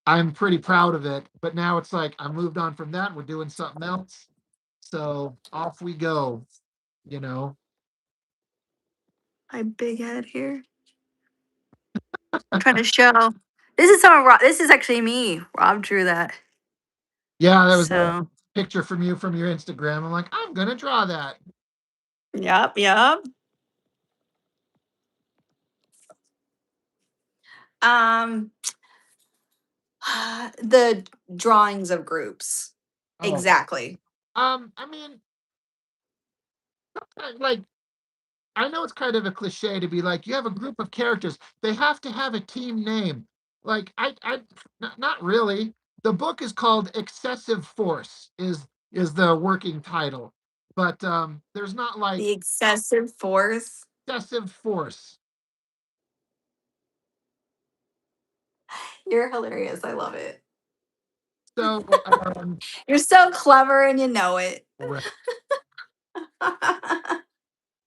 I'm pretty proud of it. But now it's like I moved on from that. We're doing something else. So off we go, you know. My big head here. I'm trying to show. This is someone. This is actually me. Rob drew that. Yeah, that was a So, picture from you from your Instagram. I'm like, I'm gonna draw that. yep, yep. Um, the drawings of groups. Oh, Exactly. I mean, like I know it's kind of a cliche to be like, you have a group of characters, they have to have a team name. Like, not really. The book is called Excessive Force, is the working title, but there's not like The excessive force. excessive force. You're hilarious. I love it. So, You're so clever and you know it. right.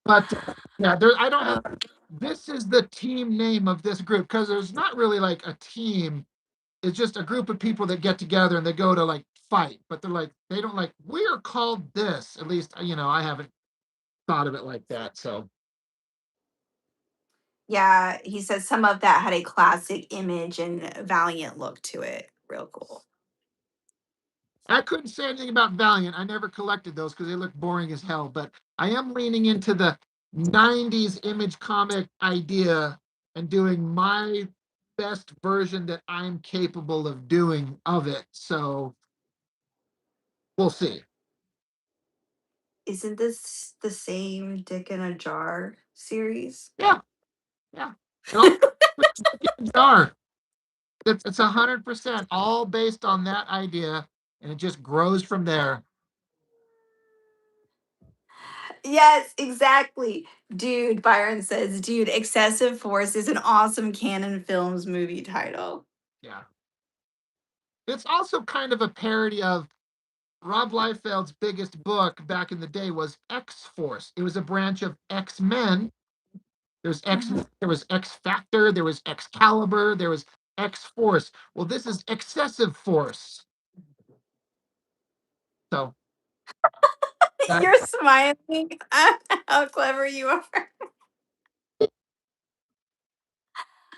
But yeah, I don't Oh, have. This is the team name of this group because there's not really like a team. It's just a group of people that get together and they go to like fight, but they're like they don't like we're called this. At least I haven't thought of it like that. So yeah, he says some of that had a classic image and valiant look to it. Real cool. I couldn't say anything about Valiant. I never collected those because they look boring as hell. But I am leaning into the '90s image comic idea and doing my best version that I'm capable of doing of it. So we'll see. Isn't this the same Dick in a Jar series? Yeah, yeah. It all are. It's 100% all based on that idea, and it just grows from there. Yes, exactly. Dude, Byron says, dude, Excessive Force is an awesome Canon Films movie title. Yeah. It's also kind of a parody of Rob Liefeld's biggest book back in the day was X Force. It was a branch of X Men. There's X. Mhm. There was X Factor. There was Excalibur. There was X Force. Well, this is Excessive Force. So that, You're smiling at how clever you are.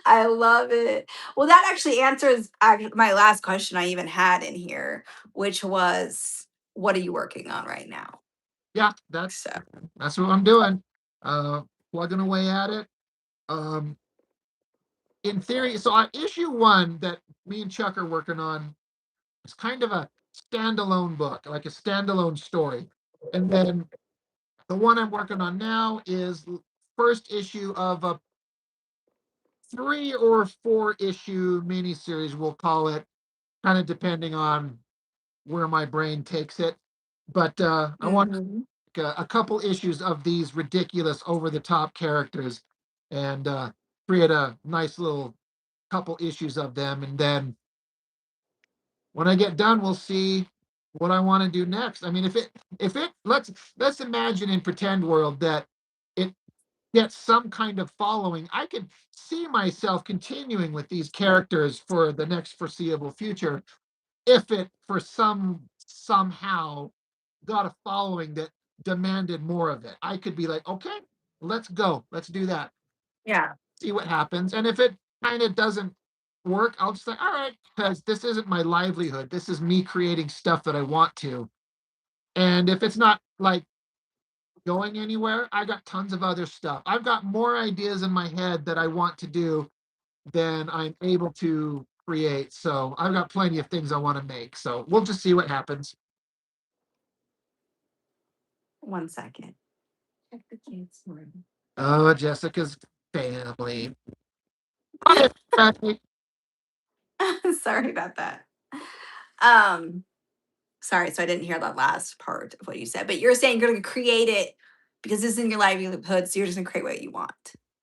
I love it. Well, that actually answers my last question I even had in here, which was, what are you working on right now? yeah, So, that's what I'm doing. Uh, Plugging away at it. Um, in theory, so on issue one that me and Chuck are working on, It's kind of a standalone book, like a standalone story. And then the one I'm working on now is first issue of a 3 or 4 issue miniseries, we'll call it, kind of depending on where my brain takes it. But I want Hmm. a couple issues of these ridiculous over the top characters and create a nice little couple issues of them. And then when I get done, we'll see what I want to do next. I mean, if it let's imagine in pretend world that it gets some kind of following, I could see myself continuing with these characters for the next foreseeable future if it for somehow got a following that demanded more of it. I could be like, okay, let's go, let's do that, Yeah. see what happens. And if it kind of doesn't work, I'll just say, all right, because this isn't my livelihood. This is me creating stuff that I want to. And if it's not like going anywhere, I got tons of other stuff. I've got more ideas in my head that I want to do than I'm able to create. So I've got plenty of things I want to make. So we'll just see what happens. 1 second. Check the kids' room. Oh, Jessica's family. Hi, everybody. Sorry about that. Um, sorry, so I didn't hear that last part of what you said, but you're saying you're gonna create it because this is in your livelihood, so you're just gonna create what you want.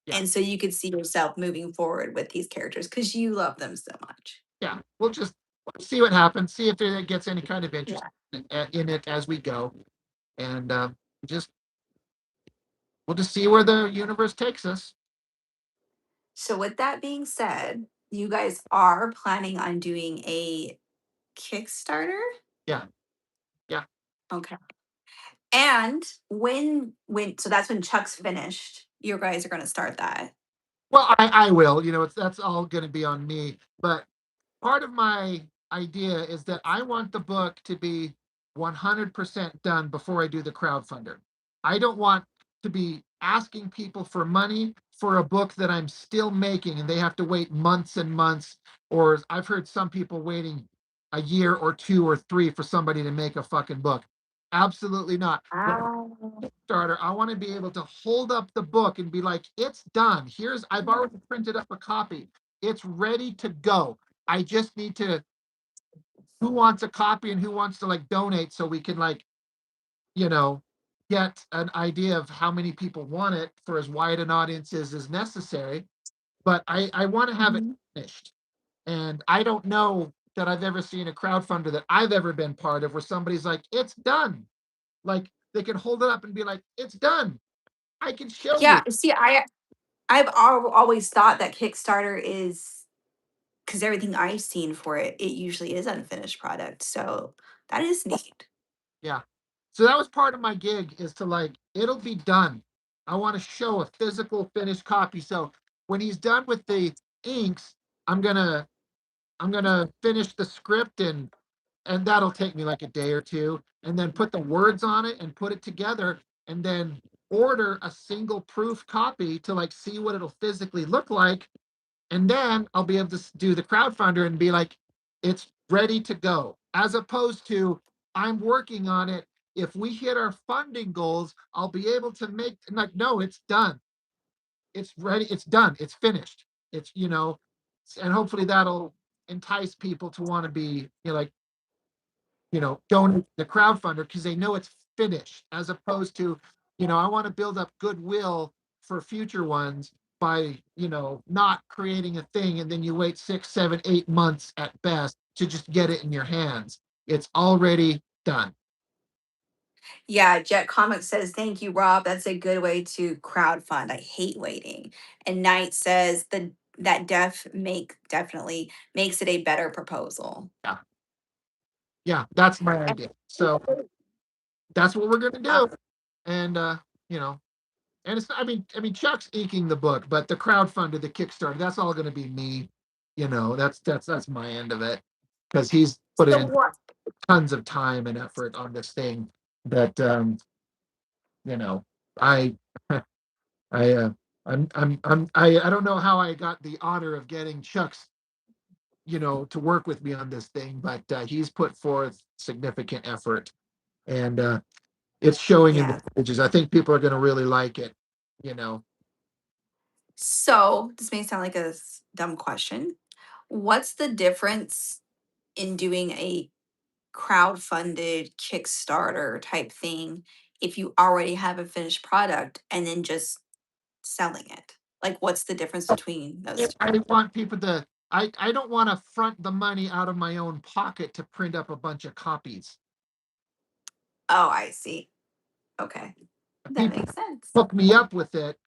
Yeah, And so you could see yourself moving forward with these characters because you love them so much. yeah. We'll just see what happens. See if there gets any kind of interest Yeah. in it as we go, and just we'll just see where the universe takes us. So with that being said, you guys are planning on doing a Kickstarter? Yeah, yeah. Okay. And when so that's when Chuck's finished. You guys are gonna start that. Well, I will. That's all going to be on me. But part of my idea is that I want the book to be 100% done before I do the crowdfunder. I don't want to be asking people for money for a book that I'm still making and they have to wait months and months. Or I've heard some people waiting a year or 2 or 3 for somebody to make a fucking book. Absolutely not. Oh. Starter, I want to be able to hold up the book and be like, it's done. I've already printed up a copy. It's ready to go. I just need to, who wants a copy and who wants to like donate so we can like, you know, get an idea of how many people want it for as wide an audience as necessary. But I want to have it Mhm. finished. And I don't know that I've ever seen a crowdfunder that I've ever been part of where somebody's like, it's done. Like they can hold it up and be like, it's done. I can show Yeah, you. see, always thought that Kickstarter is because everything I've seen for it, it usually is unfinished product. So that is neat. Yeah. So that was part of my gig is to like, it'll be done. I want to show a physical finished copy. So when he's done with the inks, I'm gonna I'm gonna finish the script and that'll take me like a day or two, and then put the words on it and put it together, and then order a single proof copy to like see what it'll physically look like, and then I'll be able to do the crowdfunder and be like, it's ready to go. As opposed to, I'm working on it. If we hit our funding goals, I'll be able to make, like, no, it's done. It's ready. It's done. It's finished. And hopefully that'll entice people to want to be, like, donate the crowdfunder because they know it's finished, as opposed to, I want to build up goodwill for future ones by, not creating a thing and then you wait 6, 7, 8 months at best to just get it in your hands. It's already done. Yeah, Jet Comics says, thank you, Rob. That's a good way to crowdfund. I hate waiting. And Knight says that definitely makes it a better proposal. Yeah. Yeah. That's my idea. So that's what we're going to Uh, do. And, you know, and it's, I mean, Chuck's inking the book, but the crowdfunder, the Kickstarter, that's all going to be me. That's my end of it because he's put so in what? tons of time and effort on this thing that you know I I I'm I don't know how I got the honor of getting Chuck's to work with me on this thing, but he's put forth significant effort, and it's showing in the Yeah. pages. I think people are going to really like it. You know, So this may sound like a dumb question. What's the difference in doing a crowd-funded Kickstarter type thing if you already have a finished product and then just selling it? Like, what's the difference between those two? I want people to. I don't want to front the money out of my own pocket to print up a bunch of copies. Oh, I see. Okay. That People makes sense. hook me up with it,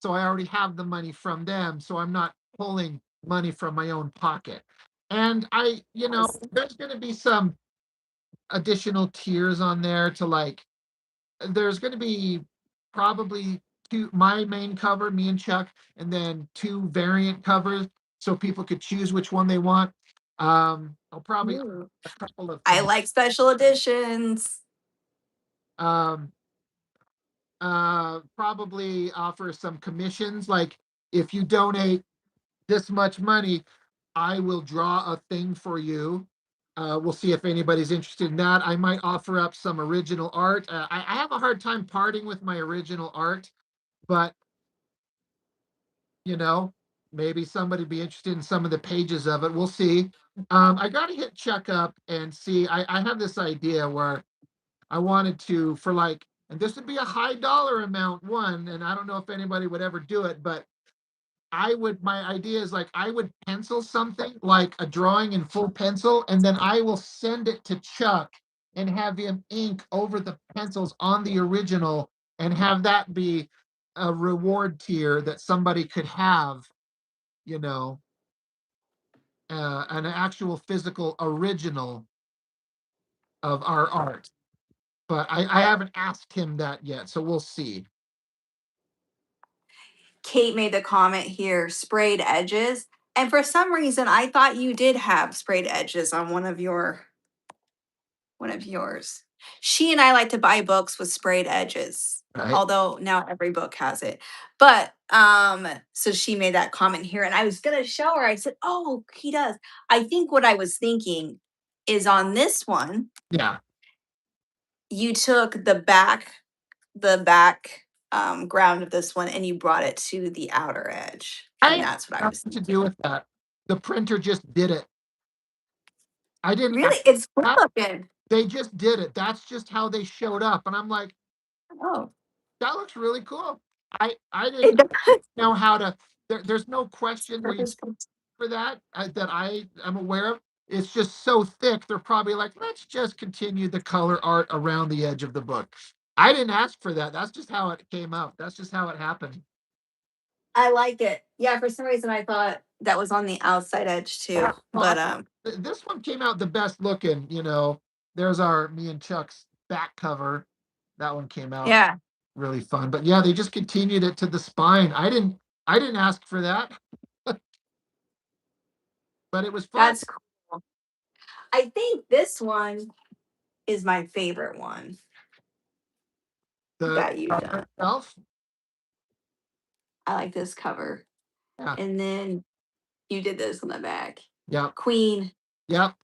so I already have the money from them, so I'm not pulling money from my own pocket. And Yes. there's going to be some additional tiers on there to like. There's going to be probably two, my main cover, me and Chuck, and then two variant covers, so people could choose which one they want. I'll probably Ooh. a couple of I like special editions. um, probably offer some commissions. Like if you donate this much money, I will draw a thing for you. We'll see if anybody's interested in that. I might offer up some original art. I have a hard time parting with my original art, but you know, maybe somebody be interested in some of the pages of it. We'll see. I got to hit Chuck up and see. I have this idea where I wanted to, for like, and this would be a high dollar amount one, and I don't know if anybody would ever do it, but my idea is like, I would pencil something like a drawing in full pencil, and then I will send it to Chuck and have him ink over the pencils on the original and have that be a reward tier that somebody could have, you know, an actual physical original of our art. But I haven't asked him that yet, so we'll see. Kate made the comment here, sprayed edges. And for some reason, I thought you did have sprayed edges on one of yours. She and I like to buy books with sprayed edges, Right? although now every book has it. But so she made that comment here, and I was gonna show her. I said, "Oh, he does." I think what I was thinking is on this one, Yeah. you took the back ground of this one and you brought it to the outer edge. I And had that's what I was nothing to do thinking. with that. The printer just did it. I didn't ask Really? It's cool that. looking. They just did it. That's just how they showed up. And I'm like, Oh, that looks really cool. I it didn't does. know how to. There's no question where you for that that I am aware of. It's just so thick. They're probably like, let's just continue the color art around the edge of the book. I didn't ask for that. That's just how it came out. That's just how it happened. I like it. Yeah, for some reason I thought that was on the outside edge Yeah, too. well, But this one came out the best looking. There's our me and Chuck's back cover. That one came out yeah, really fun. But yeah, they just continued it to the spine. I didn't ask for that, but it was fun. that's cool. I think this one is my favorite one The that you've cover done. itself. I like this cover. Yeah. And then you did this on the back. Yep. Queen. Yep.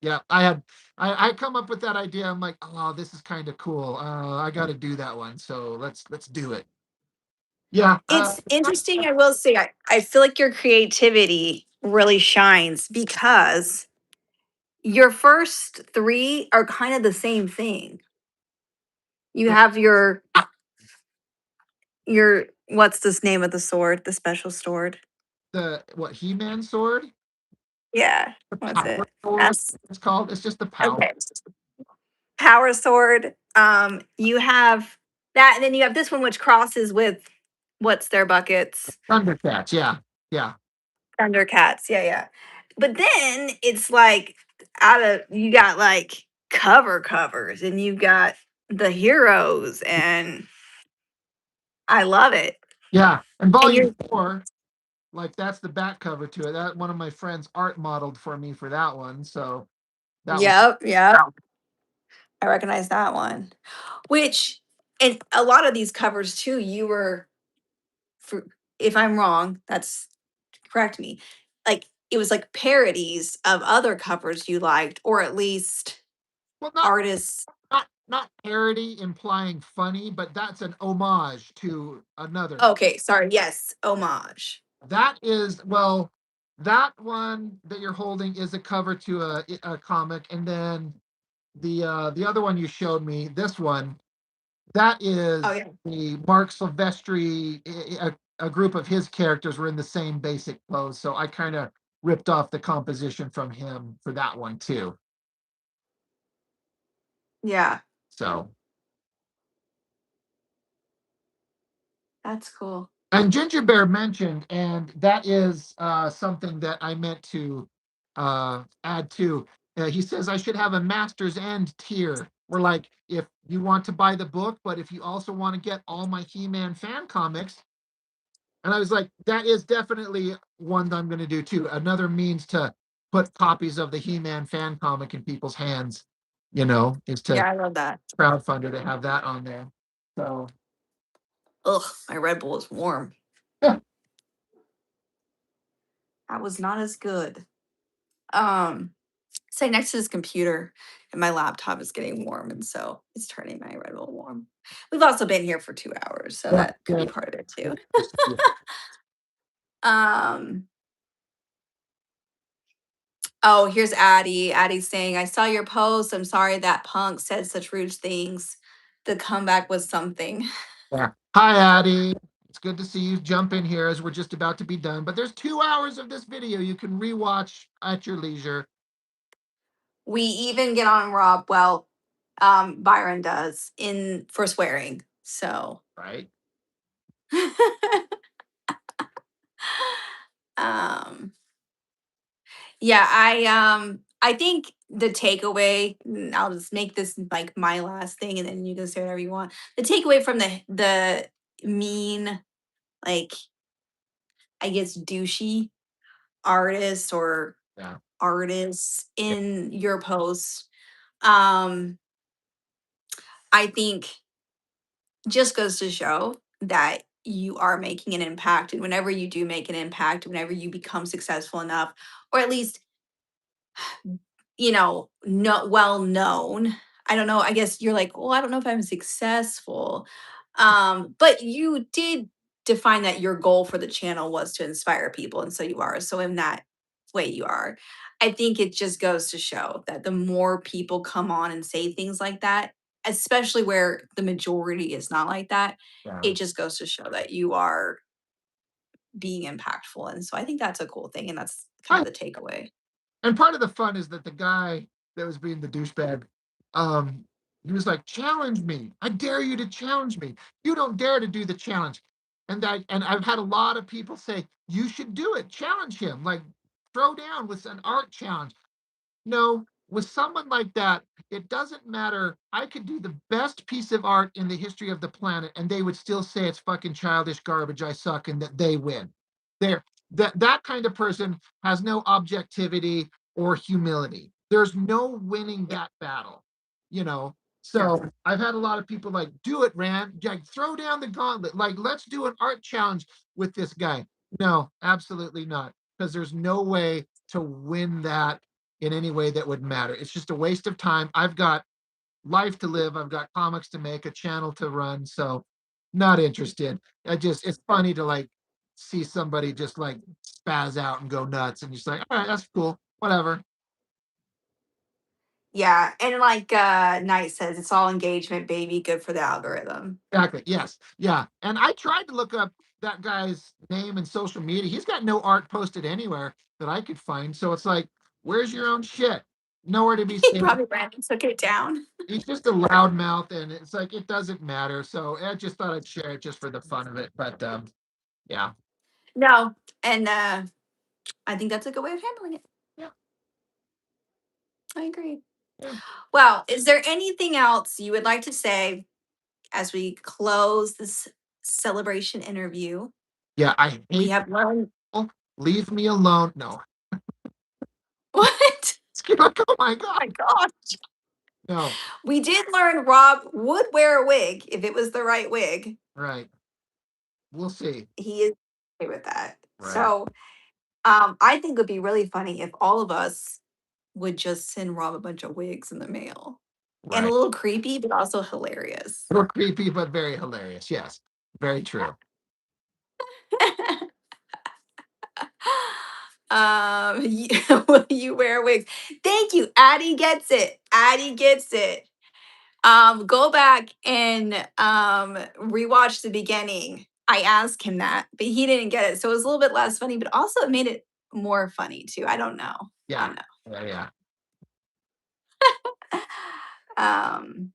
Yep. I come up with that idea. I'm like, oh, this is kind of cool. I got to do that one. So let's do it. Yeah. It's interesting, I will say. I feel like your creativity really shines because your first three are kind of the same thing. You the, have your what's this name of the sword, the special sword? the what He-Man sword, Yeah, the what's power it? sword. That's It's called. It's just the power okay. Power sword. You have that, and then you have this one which crosses with what's their buckets? Thundercats. Yeah. Yeah. Thundercats. Yeah, yeah. But then it's like out of you got like covers and you got the heroes and I love it. Yeah. And And volume you're four, like that's the back cover to it. That one of my friends art modeled for me for that one. So that was yep, yep. I recognize that one. Which and a lot of these covers too, you were for if I'm wrong, that's correct me. Like it was like parodies of other covers you liked, or at least Well, artists. not parody implying funny, but that's an homage to another. Okay, sorry. Yes, homage. That is, well, that one that you're holding is a cover to a comic, and then the other one you showed me, this one, that Oh is yeah. the Mark Silvestri. A group of his characters were in the same basic pose, so I kind of ripped off the composition from him for that one too. Yeah, So, that's cool. and Ginger Bear mentioned, and that is something that I meant to add to. He says I should have a master's end tier, where like if you want to buy the book, but if you also want to get all my He-Man fan comics, and I was like, that is definitely one that I'm going to do too. Another means to put copies of the He-Man fan comic in people's hands, is to Yeah, I love that. crowdfunder to have that on there. So, Ugh, my Red Bull is warm. yeah, That was not as good. Um, Say next to this computer, and my laptop is getting warm, and so it's turning my Red Bull warm. We've also been here for 2 hours, so yeah, that could be yeah, part of it too. yeah. Um, oh, here's Addie. Addie's saying, I saw your post. I'm sorry that punk said such rude things. The comeback was something. Yeah. Hi, Addie. It's good to see you jump in here as we're just about to be done. But there's 2 hours of this video you can rewatch at your leisure. We even get on Rob. Well, Byron does in for swearing. So, Right? um, yeah, I think the takeaway. I'll just make this like my last thing, and then you can say whatever you want. The takeaway from the mean, like I guess douchey artists or Yeah. artists Yeah. in your post, um, I think just goes to show that you are making an impact. And whenever you do make an impact, whenever you become successful enough, or at least, well known. I don't know. I guess you're like, well, I don't know if I'm successful. But you did define that your goal for the channel was to inspire people. And so you are. So in that way you are. I think it just goes to show that the more people come on and say things like that, especially where the majority is not like that, Yeah. it just goes to show that you are being impactful. And so I think that's a cool thing. And that's kind I, of the takeaway. and part of the fun is that the guy that was being the douchebag, um, he was like, challenge me. I dare you to challenge me. You don't dare to do the challenge. And I've had a lot of people say, you should do it. Challenge him. Like throw down with an art challenge. No, with someone like that, it doesn't matter. I could do the best piece of art in the history of the planet, and they would still say it's fucking childish garbage. I suck, and that they win. There, that kind of person has no objectivity or humility. There's no winning that battle, you know. Yeah. So I've had a lot of people like, do it, Rand. Like, throw down the gauntlet. Like, let's do an art challenge with this guy. No, absolutely not. Because there's no way to win that in any way that would matter. It's just a waste of time. I've got life to live. I've got comics to make, a channel to run. So not interested. It's funny to like see somebody just like spaz out and go nuts and just like, all right, that's cool. Whatever. Yeah, and like Knight says, it's all engagement, baby. Good for the algorithm. Exactly. Yes. Yeah. And I tried to look up that guy's name in social media. He's got no art posted anywhere that I could find. So it's like, where's your own shit? Nowhere to be He seen. probably ran and took it down. He's just a loudmouth, and it's like it doesn't matter. So I just thought I'd share it just for the fun of it. But yeah, No, and I think that's a good way of handling it. yeah, I agree. yeah, Well, is there anything else you would like to say as we close this celebration interview? yeah. I We hate have learned people. Leave me alone. No, what? oh my Oh god, my gosh. no. We did learn Rob would wear a wig if it was the right wig. Right. We'll see. He is okay with that. Right. So I think it would be really funny if all of us would just send Rob a bunch of wigs in the mail. And a Right. little creepy, but also hilarious. A little creepy, but very hilarious. Yes. Very true. You, will you wear wigs? Thank you. Addie gets it. Addie gets it. Go back and rewatch the beginning. I asked him that, but he didn't get it. So it was a little bit less funny, but also it made it more funny too. I don't know. I Yeah. don't Yeah. Yeah. know.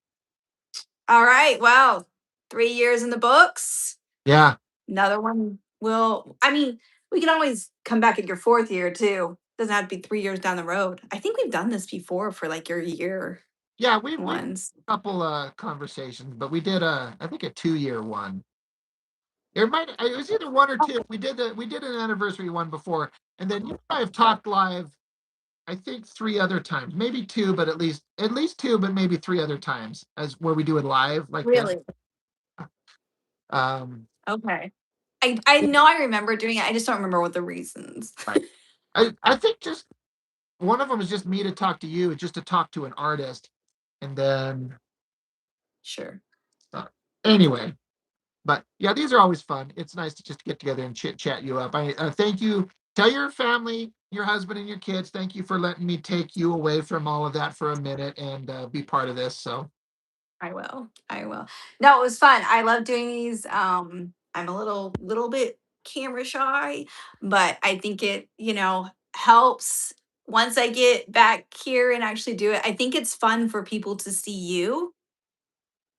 All right. Well, 3 years in the books. Yeah. Another one will, I mean, we can always come back at your fourth year too. Doesn't have to be 3 years down the road. I think we've done this before for like your year Yeah. We ones. a couple conversations, but we did I think a 2 year one. It was either one or Oh, two. We did an anniversary one before, and then you and I have talked live. I think three other times, maybe two, but at least two, but maybe three other times as where we do it live like this. really? Um, Okay. I know I remember doing it. I just don't remember what the reasons. right. I think just one of them is just me to talk to you, just to talk to an artist, and then Sure. uh, anyway. But yeah, these are always fun. It's nice to just get together and chit chat you up. I thank you. Tell your family, your husband, and your kids. Thank you for letting me take you away from all of that for a minute and be part of this. So I will. I will. No, it was fun. I love doing these. I'm a little bit camera shy, but I think it, helps once I get back here and actually do it. I think it's fun for people to see you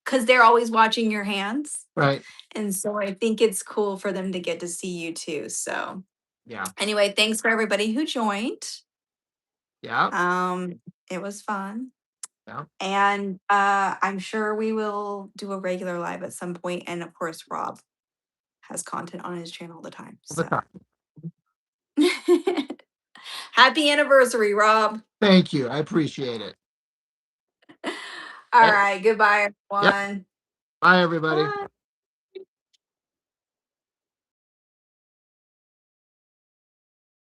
because they're always watching your hands. right, And so I think it's cool for them to get to see you too. So yeah, anyway, thanks for everybody who joined. yeah, Um, it was fun. yeah. And I'm sure we will do a regular live at some point. And of course, Rob has content on his channel all the time. All the So time. happy anniversary, Rob. Thank you. I appreciate it. All Hey, right. Goodbye, yep. everyone. Bye, everybody. Bye.